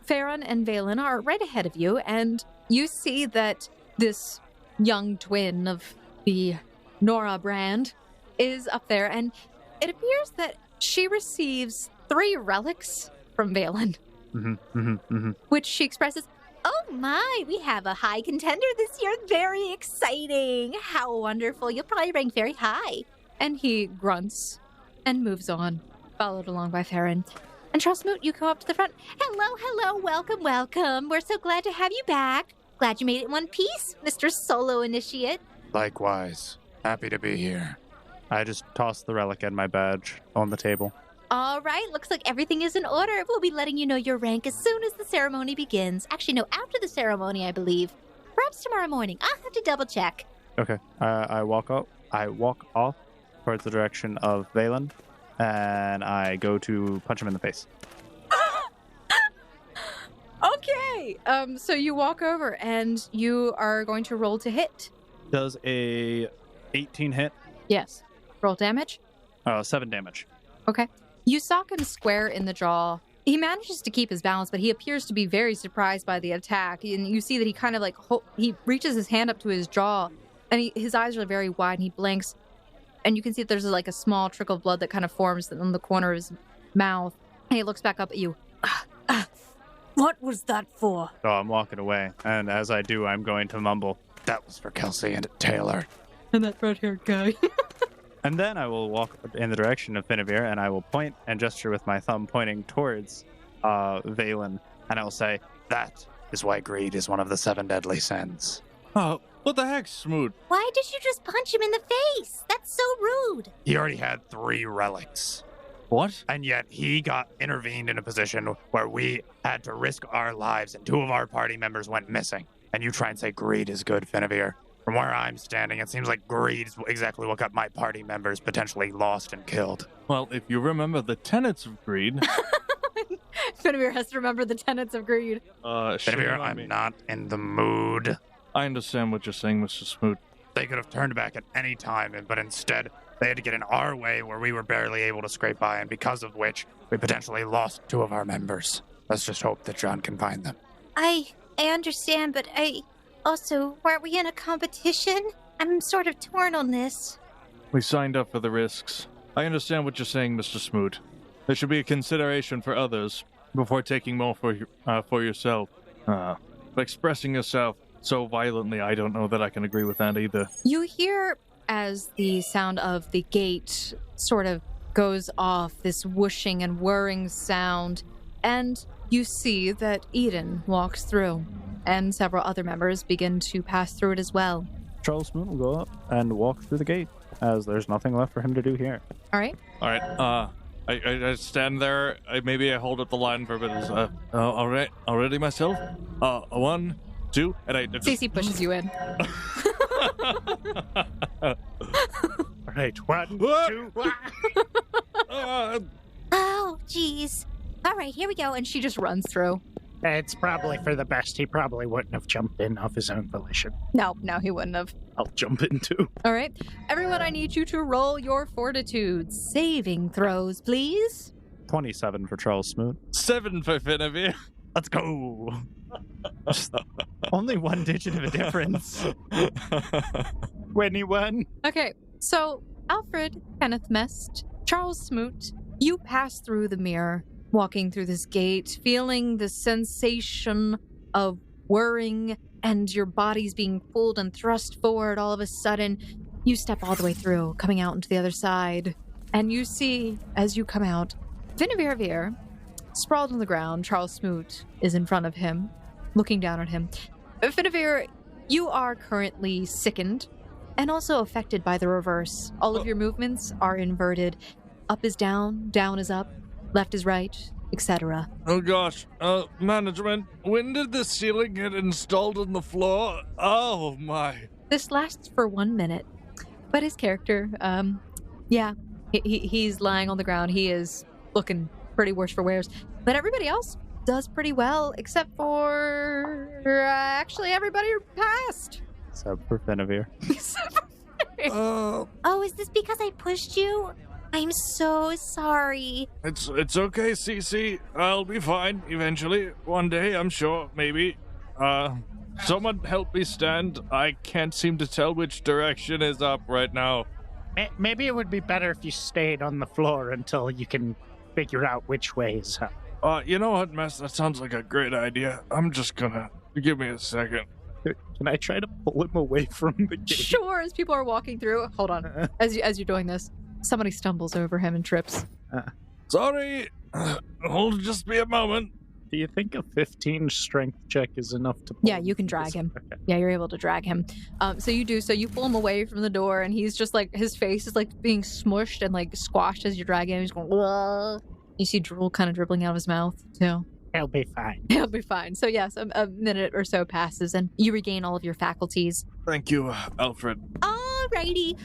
Farron and Valen are right ahead of you, and you see that this young twin of the Nora brand is up there, and it appears that she receives 3 relics from Valen, which she expresses, Oh my, we have a high contender this year. Very exciting. How wonderful. You'll probably rank very high. and he grunts and moves on, followed along by Farron. And Charles Smoot, you come up to the front. Hello, welcome. We're so glad to have you back. Glad you made it in one piece, Mr. Solo Initiate. Likewise. Happy to be here. I just tossed the relic and my badge on the table. All right, looks like everything is in order. We'll be letting you know your rank as soon as the ceremony begins. Actually, no, after the ceremony, I believe. Perhaps tomorrow morning. I'll have to double check. Okay. I walk off towards the direction of Valen, and I go to punch him in the face. Okay. So you walk over and you are going to roll to hit. Does a 18 hit? Yes. Roll damage. 7 damage. Okay. You sock him square in the jaw. He manages to keep his balance, but he appears to be very surprised by the attack. And you see that he kind of he reaches his hand up to his jaw, and his eyes are very wide, and he blinks. And you can see that there's a small trickle of blood that kind of forms on the corner of his mouth. And he looks back up at you. What was that for? So I'm walking away, and as I do, I'm going to mumble, That was for Kelsey and Taylor. And that red-haired guy. and then I will walk in the direction of Finavir, and I will point and gesture with my thumb pointing towards Valen, and I will say, That is why greed is one of the 7 deadly sins. Oh, what the heck, Smoot? Why did you just punch him in the face? That's so rude. He already had 3 relics. What? And yet he got intervened in a position where we had to risk our lives and 2 of our party members went missing. And you try and say greed is good, Finavir. From where I'm standing, it seems like greed is exactly what got my party members potentially lost and killed. Well, if you remember the tenets of greed... Finavir has to remember the tenets of greed. Finavir, I'm not in the mood. I understand what you're saying, Mr. Smoot. They could have turned back at any time, but instead they had to get in our way where we were barely able to scrape by, and because of which we potentially lost 2 of our members. Let's just hope that John can find them. I understand, but weren't we in a competition? I'm sort of torn on this. We signed up for the risks. I understand what you're saying, Mr. Smoot. There should be a consideration for others before taking more for yourself. But expressing yourself so violently, I don't know that I can agree with that either. You hear, as the sound of the gate sort of goes off, this whooshing and whirring sound, and you see that Eden walks through, and several other members begin to pass through it as well. Charles Smoot will go up and walk through the gate, as there's nothing left for him to do here. All right. I stand there. Maybe I hold up the line for a bit. All right, already myself. 1, 2, and I. Cece pushes you in. All right, 1, 2. Oh, jeez. All right, here we go. And she just runs through. It's probably for the best. He probably wouldn't have jumped in of his own volition. No, he wouldn't have. I'll jump in too. All right. Everyone, I need you to roll your fortitude saving throws, please. 27 for Charles Smoot. 7 for Finavir. Let's go. Only 1 digit of a difference. 21. Okay, so Alfred, Kenneth Mest, Charles Smoot, you pass through the mirror, walking through this gate, feeling the sensation of whirring and your body's being pulled and thrust forward. All of a sudden, you step all the way through, coming out into the other side, and you see, as you come out, Finavir sprawled on the ground. Charles Smoot is in front of him, looking down at him. Finavir, you are currently sickened and also affected by the reverse. All of your movements are inverted. Up is down is up, left is right, etc. Oh gosh, management, when did the ceiling get installed on the floor? Oh my. This lasts for 1 minute, but his character, he's lying on the ground. He is looking pretty worse for wears, but everybody else does pretty well, except for actually everybody passed. Except for Finavir. Oh, is this because I pushed you? I'm so sorry. It's okay, Cece. I'll be fine eventually. One day, I'm sure, maybe. Someone help me stand. I can't seem to tell which direction is up right now. Maybe it would be better if you stayed on the floor until you can figure out which way is up. You know what, Mess? That sounds like a great idea. I'm just gonna... Give me a second. Can I try to pull him away from the gate? Sure, as people are walking through. Hold on. As you're doing this, somebody stumbles over him and trips. Sorry. Hold just be a moment. Do you think a 15 strength check is enough to pull Yeah, you can drag him. Okay. Yeah, you're able to drag him. So you do. So you pull him away from the door, and he's just like, his face is like being smushed and like squashed as you drag him. He's going, "Whoa." You see drool kind of dribbling out of his mouth, too. He'll be fine. He'll be fine. So yes, a minute or so passes, and you regain all of your faculties. Thank you, Alfred. Alrighty.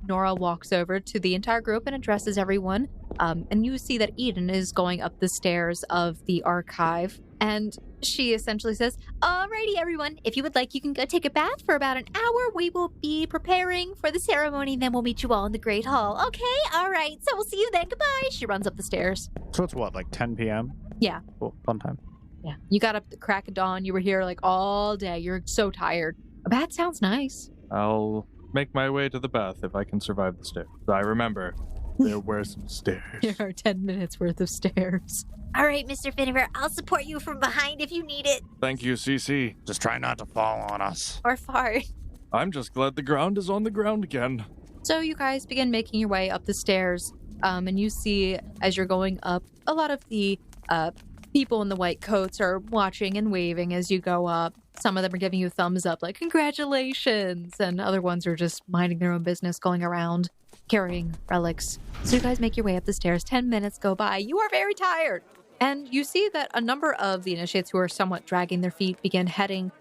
Nora walks over to the entire group and addresses everyone. And you see that Eden is going up the stairs of the archive. And she essentially says, Alrighty, everyone. If you would like, you can go take a bath for about an hour. We will be preparing for the ceremony, and then we'll meet you all in the Great Hall. Okay? Alright. So we'll see you then. Goodbye. she runs up the stairs. So it's what, like 10 p.m.? Yeah. Cool. Fun time. Yeah. You got up at the crack of dawn. You were here like all day. You're so tired. A bath sounds nice. I'll make my way to the bath if I can survive the stairs. I remember there were some stairs. There are 10 minutes worth of stairs. Alright, Mr. Finnever. I'll support you from behind if you need it. Thank you, CC. Just try not to fall on us. Or fart. I'm just glad the ground is on the ground again. So you guys begin making your way up the stairs. And you see, as you're going up, a lot of the people in the white coats are watching and waving as you go up. Some of them are giving you a thumbs up, like, congratulations. And other ones are just minding their own business, going around, carrying relics. So you guys make your way up the stairs. 10 minutes go by. You are very tired. And you see that a number of the initiates who are somewhat dragging their feet begin heading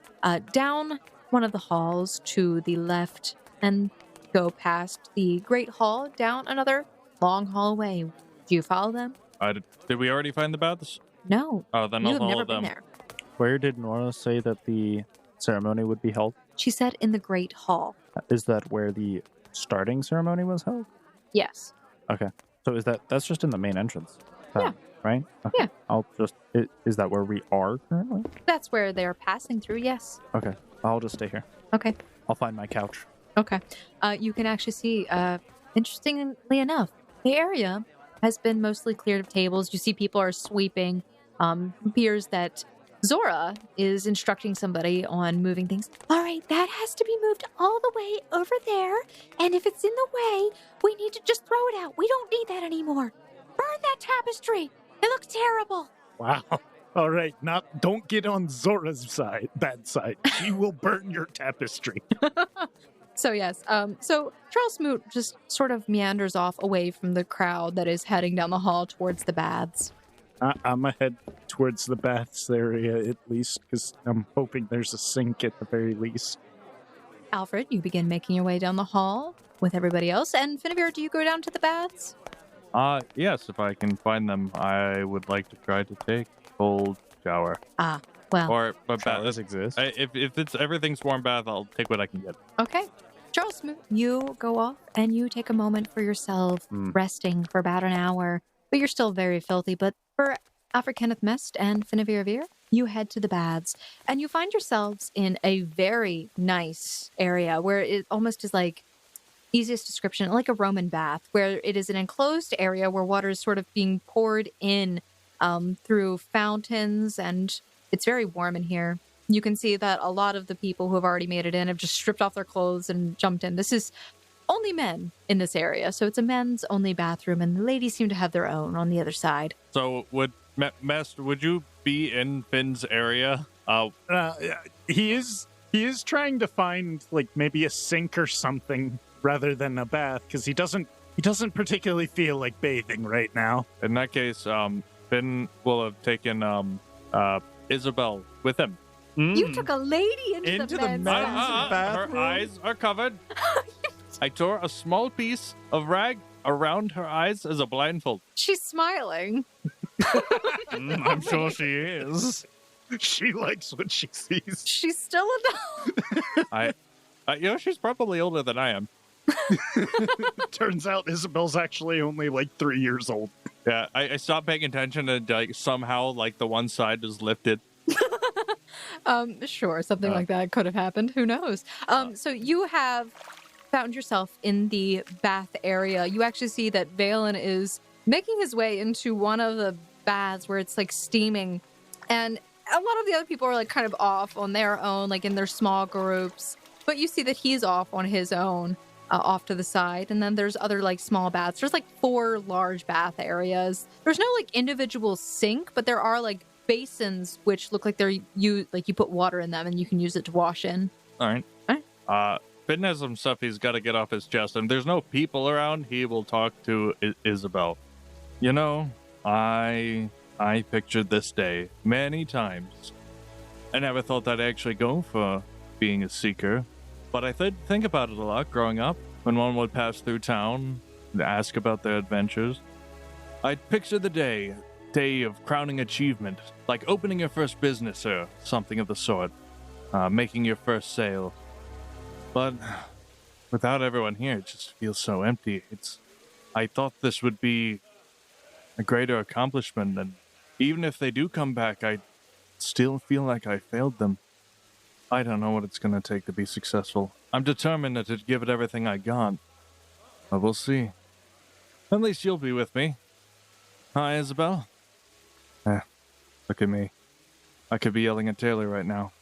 down one of the halls to the left and go past the Great Hall, down another long hallway. Do you follow them? Did we already find the baths? No. Oh, then You I'll have follow never them. been there. Where did Nora say that the ceremony would be held? She said in the Great Hall. Is that where the starting ceremony was held? Yes. Okay. So that's just in the main entrance? Yeah. Right? Okay. Yeah. I'll just, is that where we are currently? That's where they're passing through, yes. Okay. I'll just stay here. Okay. I'll find my couch. Okay. You can actually see, interestingly enough, the area has been mostly cleared of tables. You see people are sweeping. Appears that Zora is instructing somebody on moving things. Alright, that has to be moved all the way over there. And if it's in the way, we need to just throw it out. We don't need that anymore. Burn that tapestry. It looks terrible. Wow. All right, don't get on Zora's side, bad side. She will burn your tapestry. So yes, so Charles Smoot just sort of meanders off away from the crowd that is heading down the hall towards the baths. I'm going to head towards the baths area at least, because I'm hoping there's a sink at the very least. Alfred, you begin making your way down the hall with everybody else. And Finnever, do you go down to the baths? Yes, if I can find them, I would like to try to take a cold shower. Well, But Showers exist. if it's everything's warm bath, I'll take what I can get. okay. Charles Smoot, you go off and you take a moment for yourself, resting for about an hour. But you're still very filthy. But for Alfred Kenneth Mest and Finnever Revere, you head to the baths. And you find yourselves in a very nice area where it almost is like, easiest description, like a Roman bath, where it is an enclosed area where water is sort of being poured in through fountains, and it's very warm in here. You can see that a lot of the people who have already made it in have just stripped off their clothes and jumped in. This is only men in this area, so it's a men's only bathroom, and the ladies seem to have their own on the other side. So would you be in Finn's area? He is trying to find like maybe a sink or something rather than a bath, because he doesn't particularly feel like bathing right now. In that case, Finn will have taken Isabel with him. You took a lady into the men's bathroom. Her eyes are covered. I tore a small piece of rag around her eyes as a blindfold. She's smiling. I'm sure she is. She likes what she sees. She's still a She's probably older than I am. Turns out Isabel's actually only like 3 years old. Yeah, I stopped paying attention and somehow the one side is lifted. Sure, something like that could have happened. Who knows? So you have found yourself in the bath area. You actually see that Valen is making his way into one of the baths where it's like steaming, and a lot of the other people are like kind of off on their own, like in their small groups. But you see that he's off on his own. off to the side, and then there's other like small baths. There's like 4 large bath areas. There's no like individual sink, but there are like basins which look like you put water in them and you can use it to wash in. All right. Finn has some stuff he's got to get off his chest, and there's no people around. He will talk to Isabel. You know, I pictured this day many times. I never thought I'd actually go for being a seeker, but I think about it a lot growing up. When one would pass through town and ask about their adventures, I'd picture the day of crowning achievement, like opening your first business or something of the sort, making your first sale. But without everyone here, it just feels so empty. I thought this would be a greater accomplishment, and even if they do come back, I still feel like I failed them. I don't know what it's going to take to be successful. I'm determined to give it everything I got. But we'll see. At least you'll be with me. Hi, Isabel. Look at me. I could be yelling at Taylor right now,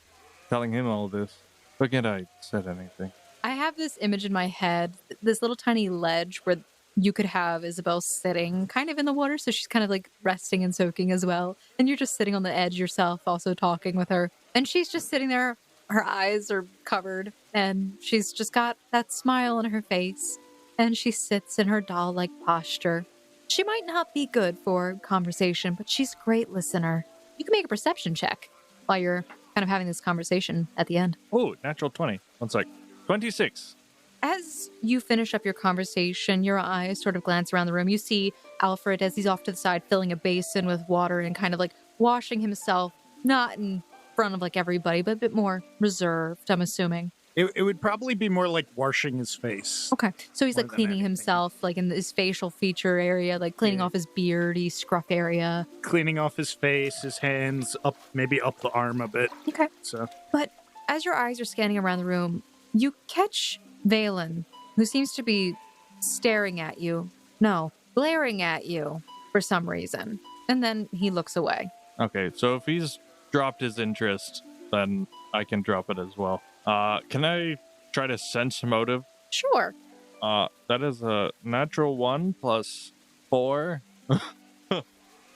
telling him all this. Forget I said anything. I have this image in my head, this little tiny ledge where you could have Isabel sitting kind of in the water, so she's kind of like resting and soaking as well. And you're just sitting on the edge yourself, also talking with her. And she's just sitting there, her eyes are covered, and she's just got that smile on her face. And she sits in her doll-like posture. She might not be good for conversation, but she's a great listener. You can make a perception check while you're kind of having this conversation at the end. Oh, natural 20. 1 sec. 26. As you finish up your conversation, your eyes sort of glance around the room. You see Alfred as he's off to the side filling a basin with water and kind of like washing himself, not in front of like everybody, but a bit more reserved, I'm assuming. It would probably be more like washing his face. Okay. So he's More like than cleaning anything. himself, like in his facial feature area, like cleaning off his beardy scruff area. Cleaning off his face, his hands, maybe up the arm a bit. Okay. So But as your eyes are scanning around the room, you catch Valen, who seems to be staring at you. No, glaring at you for some reason. And then he looks away. Okay, so if he's dropped his interest, then I can drop it as well. Can I try to sense motive? Sure. That is a natural 1 plus 4.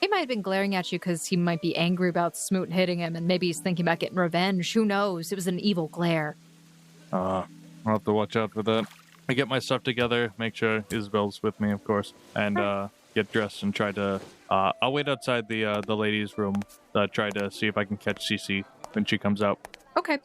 He might have been glaring at you because he might be angry about Smoot hitting him, and maybe he's thinking about getting revenge. Who knows? It was an evil glare. I'll have to watch out for that. I get my stuff together, make sure Isabel's with me, of course, and get dressed and try to... I'll wait outside the ladies' room, try to see if I can catch Cece when she comes out. Okay.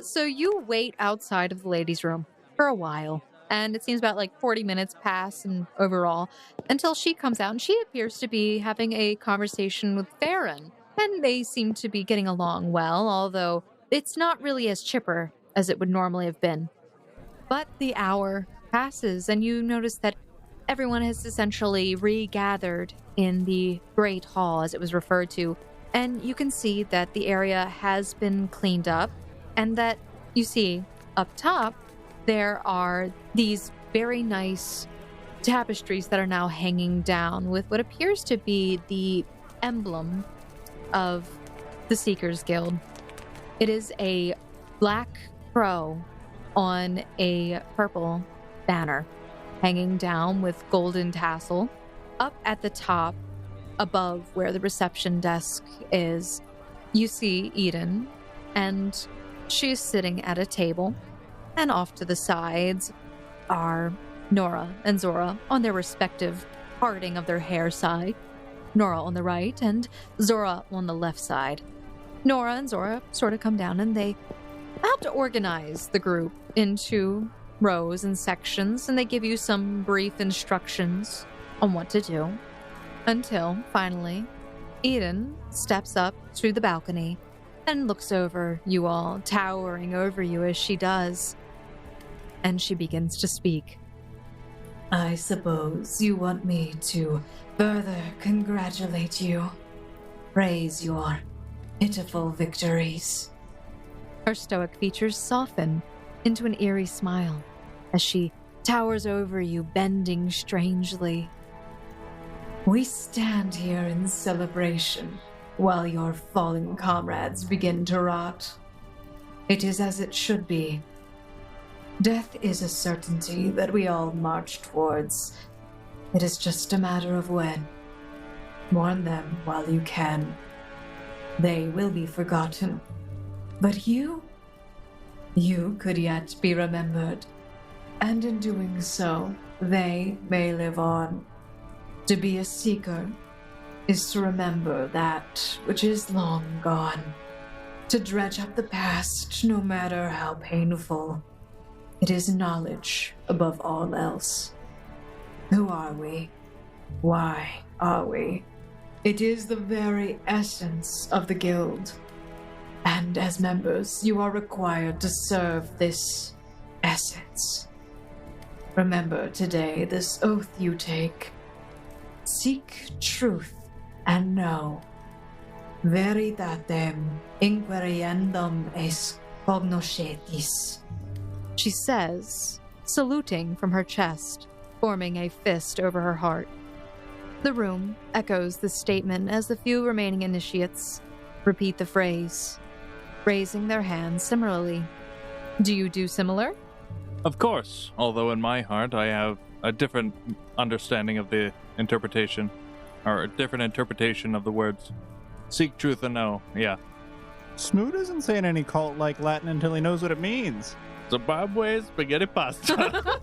So you wait outside of the ladies' room for a while, and it seems about like 40 minutes pass and overall until she comes out, and she appears to be having a conversation with Farron, and they seem to be getting along well, although it's not really as chipper as it would normally have been. But the hour passes, and you notice that everyone has essentially regathered in the Great Hall, as it was referred to. And you can see that the area has been cleaned up, and that you see up top, there are these very nice tapestries that are now hanging down with what appears to be the emblem of the Seekers Guild. It is a black crow on a purple banner hanging down with golden tassel. Up at the top, above where the reception desk is, you see Eden, and she's sitting at a table, and off to the sides are Nora and Zora on their respective parting of their hair side. Nora on the right and Zora on the left side. Nora and Zora sort of come down and they help to organize the group into rows and sections, and they give you some brief instructions on what to do. Until, finally, Eden steps up through the balcony and looks over you all, towering over you as she does. And she begins to speak. I suppose you want me to further congratulate you. Praise your pitiful victories. Her stoic features soften into an eerie smile as she towers over you, bending strangely. We stand here in celebration while your fallen comrades begin to rot. It is as it should be. Death is a certainty that we all march towards. It is just a matter of when. Mourn them while you can. They will be forgotten. But you could yet be remembered. And in doing so, they may live on. To be a seeker is to remember that which is long gone. To dredge up the past, no matter how painful. It is knowledge above all else. Who are we? Why are we? It is the very essence of the guild. And as members, you are required to serve this essence. Remember today this oath you take. Seek truth and know. Veritatem inquiriendum es cognoscetis. She says, saluting from her chest, forming a fist over her heart. The room echoes the statement as the few remaining initiates repeat the phrase, raising their hands similarly. Do you do similar? Of course, although in my heart I have a different understanding of the interpretation, or a different interpretation of the words. Seek truth and know, yeah. Smoot isn't saying any cult-like Latin until he knows what it means. Zimbabwe spaghetti pasta.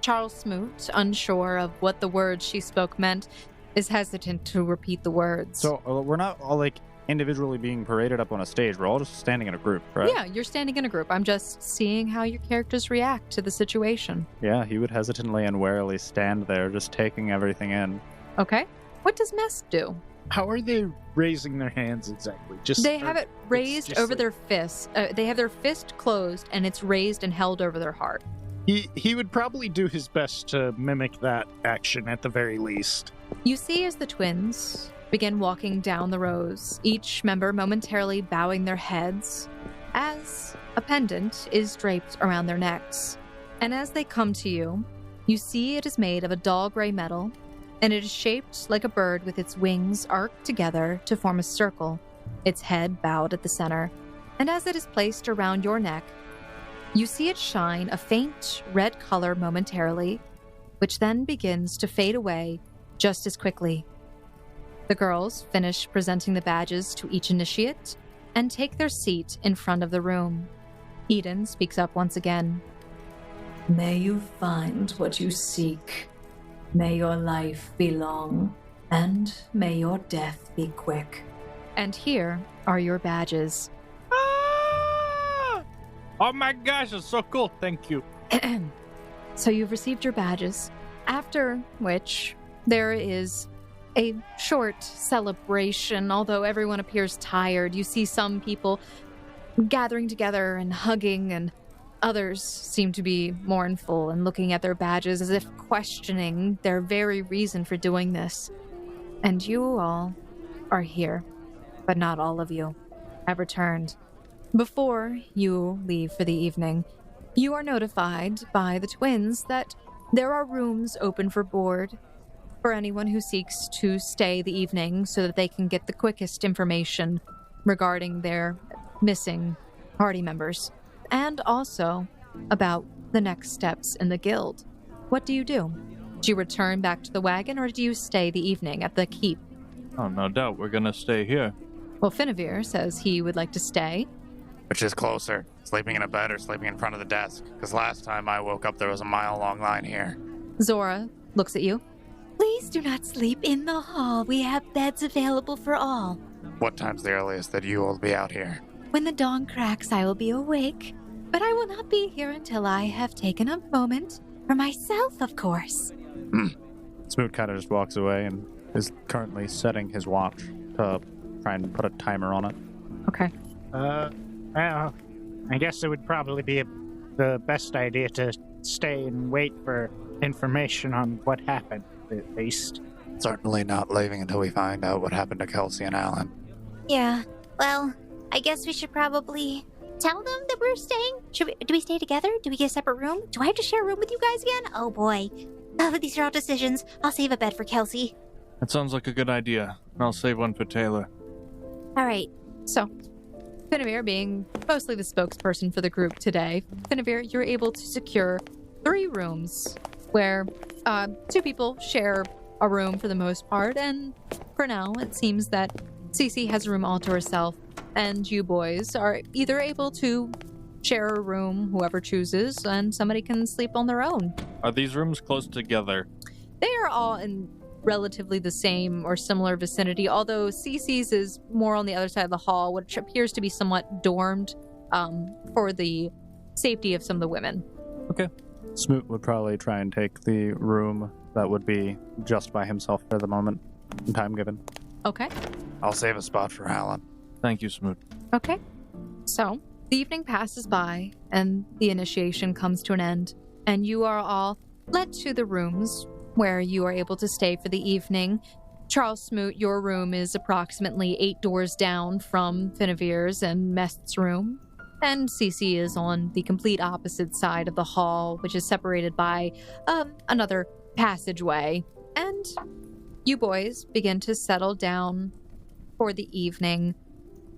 Charles Smoot, unsure of what the words she spoke meant, is hesitant to repeat the words. So we're not all like individually being paraded up on a stage. We're all just standing in a group, right? Yeah, you're standing in a group. I'm just seeing how your characters react to the situation. Yeah, he would hesitantly and warily stand there, just taking everything in. Okay. What does Mess do? How are they raising their hands exactly? They have it raised just over like- their fists. They have their fist closed, and it's raised and held over their heart. He would probably do his best to mimic that action at the very least. You see as the twins begin walking down the rows, each member momentarily bowing their heads, as a pendant is draped around their necks. And as they come to you, you see it is made of a dull gray metal, and it is shaped like a bird with its wings arced together to form a circle, its head bowed at the center. And as it is placed around your neck, you see it shine a faint red color momentarily, which then begins to fade away just as quickly. The girls finish presenting the badges to each initiate and take their seat in front of the room. Eden speaks up once again. May you find what you seek. May your life be long, and may your death be quick. And here are your badges. Oh my gosh, it's so cool. Thank you. So you've received your badges, after which there is a short celebration. Although everyone appears tired, you see some people gathering together and hugging, and others seem to be mournful and looking at their badges as if questioning their very reason for doing this. And you all are here, but not all of you have returned. Before you leave for the evening, you are notified by the twins that there are rooms open for board for anyone who seeks to stay the evening so that they can get the quickest information regarding their missing party members, and also about the next steps in the guild. What do? Do you return back to the wagon, or do you stay the evening at the keep? Oh, no doubt we're gonna stay here. Well, Finavir says he would like to stay. Which is closer, sleeping in a bed or sleeping in front of the desk? Because last time I woke up, there was a mile-long line here. Zora looks at you. Please do not sleep in the hall. We have beds available for all. What time's the earliest that you will be out here? When the dawn cracks, I will be awake. But I will not be here until I have taken a moment for myself, of course. Smoot kind of just walks away and is currently setting his watch to try and put a timer on it. Okay. Well, I guess it would probably be the best idea to stay and wait for information on what happened, at least. Certainly not leaving until we find out what happened to Kelsey and Alan. Yeah, well, I guess we should probably tell them that we're staying. Do we stay together? Do we get a separate room? Do I have to share a room with you guys again? Oh boy. Oh, these are all decisions. I'll save a bed for Kelsey. That sounds like a good idea. I'll save one for Taylor. All right. So, Finavir being mostly the spokesperson for the group today, Finavir, you're able to secure 3 rooms where 2 people share a room for the most part, and for now it seems that Cece has a room all to herself, and you boys are either able to share a room, whoever chooses, and somebody can sleep on their own. Are these rooms close together? They are all in relatively the same or similar vicinity, although Cece's is more on the other side of the hall, which appears to be somewhat dormed for the safety of some of the women. Okay. Smoot would probably try and take the room that would be just by himself for the moment, time given. Okay. I'll save a spot for Alan. Thank you, Smoot. Okay. So, the evening passes by, and the initiation comes to an end, and you are all led to the rooms where you are able to stay for the evening. Charles Smoot, your room is approximately 8 doors down from Finavir's and Mest's room, and Cece is on the complete opposite side of the hall, which is separated by another passageway. And you boys begin to settle down for the evening.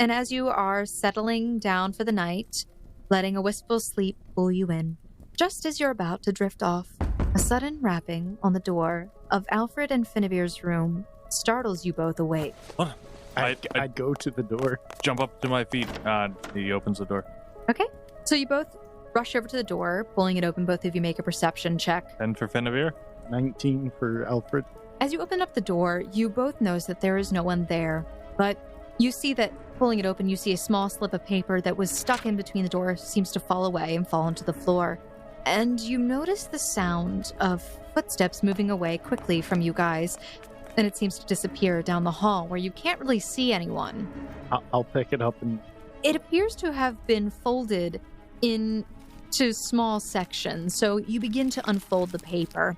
And as you are settling down for the night, letting a wistful sleep pull you in, just as you're about to drift off, a sudden rapping on the door of Alfred and Finavir's room startles you both awake. What? I go to the door. Jump up to my feet. He opens the door. Okay, so you both rush over to the door, pulling it open. Both of you make a perception check. 10 for Finavir. 19 for Alfred. As you open up the door, you both notice that there is no one there, but you see that pulling it open, you see a small slip of paper that was stuck in between the door seems to fall away and fall onto the floor. And you notice the sound of footsteps moving away quickly from you guys, and it seems to disappear down the hall where you can't really see anyone. I'll pick it up and... It appears to have been folded into small sections, so you begin to unfold the paper.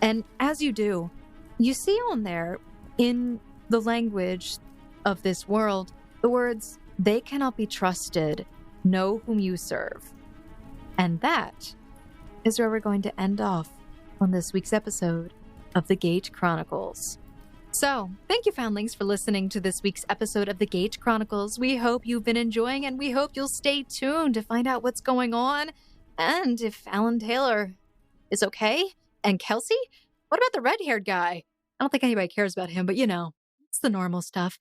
And as you do, you see on there, in the language of this world, the words, "They cannot be trusted, know whom you serve." And that is where we're going to end off on this week's episode of the Gate Chronicles. So, thank you, Foundlings, for listening to this week's episode of the Gate Chronicles. We hope you've been enjoying, and we hope you'll stay tuned to find out what's going on, and if Alan Taylor is okay. And Kelsey? What about the red-haired guy? I don't think anybody cares about him, but it's the normal stuff.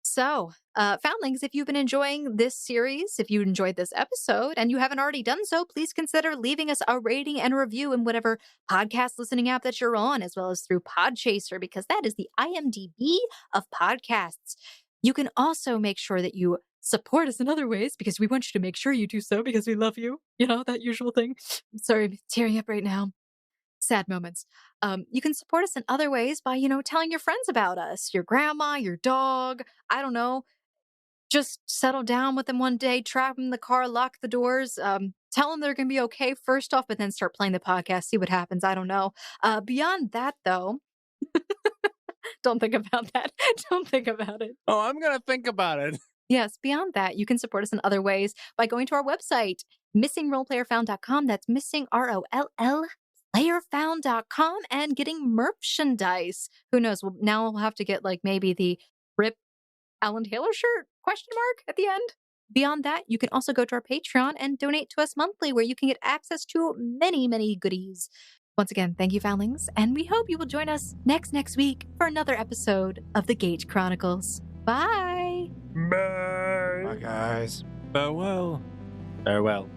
So, Foundlings, if you've been enjoying this series, if you enjoyed this episode, and you haven't already done so, please consider leaving us a rating and review in whatever podcast listening app that you're on, as well as through Podchaser, because that is the IMDb of podcasts. You can also make sure that you support us in other ways, because we want you to make sure you do so, because we love you. That usual thing. I'm sorry, I'm tearing up right now. Sad moments. You can support us in other ways by, telling your friends about us, your grandma, your dog, I don't know. Just settle down with them one day, trap them in the car, lock the doors, tell them they're going to be okay first off, but then start playing the podcast, see what happens. I don't know. Beyond that, though, don't think about that. Don't think about it. Oh, I'm going to think about it. Yes, beyond that, you can support us in other ways by going to our website, missingroleplayerfound.com. That's missing, ROLL. playerfound.com, and getting merchandise. Who knows? Now we'll have to get maybe the RIP Alan Taylor shirt ? At the end. Beyond that, you can also go to our Patreon and donate to us monthly, where you can get access to many, many goodies. Once again, thank you, Foundlings, and we hope you will join us next week for another episode of the Gate Chronicles. Bye! Bye, guys. Farewell. Farewell.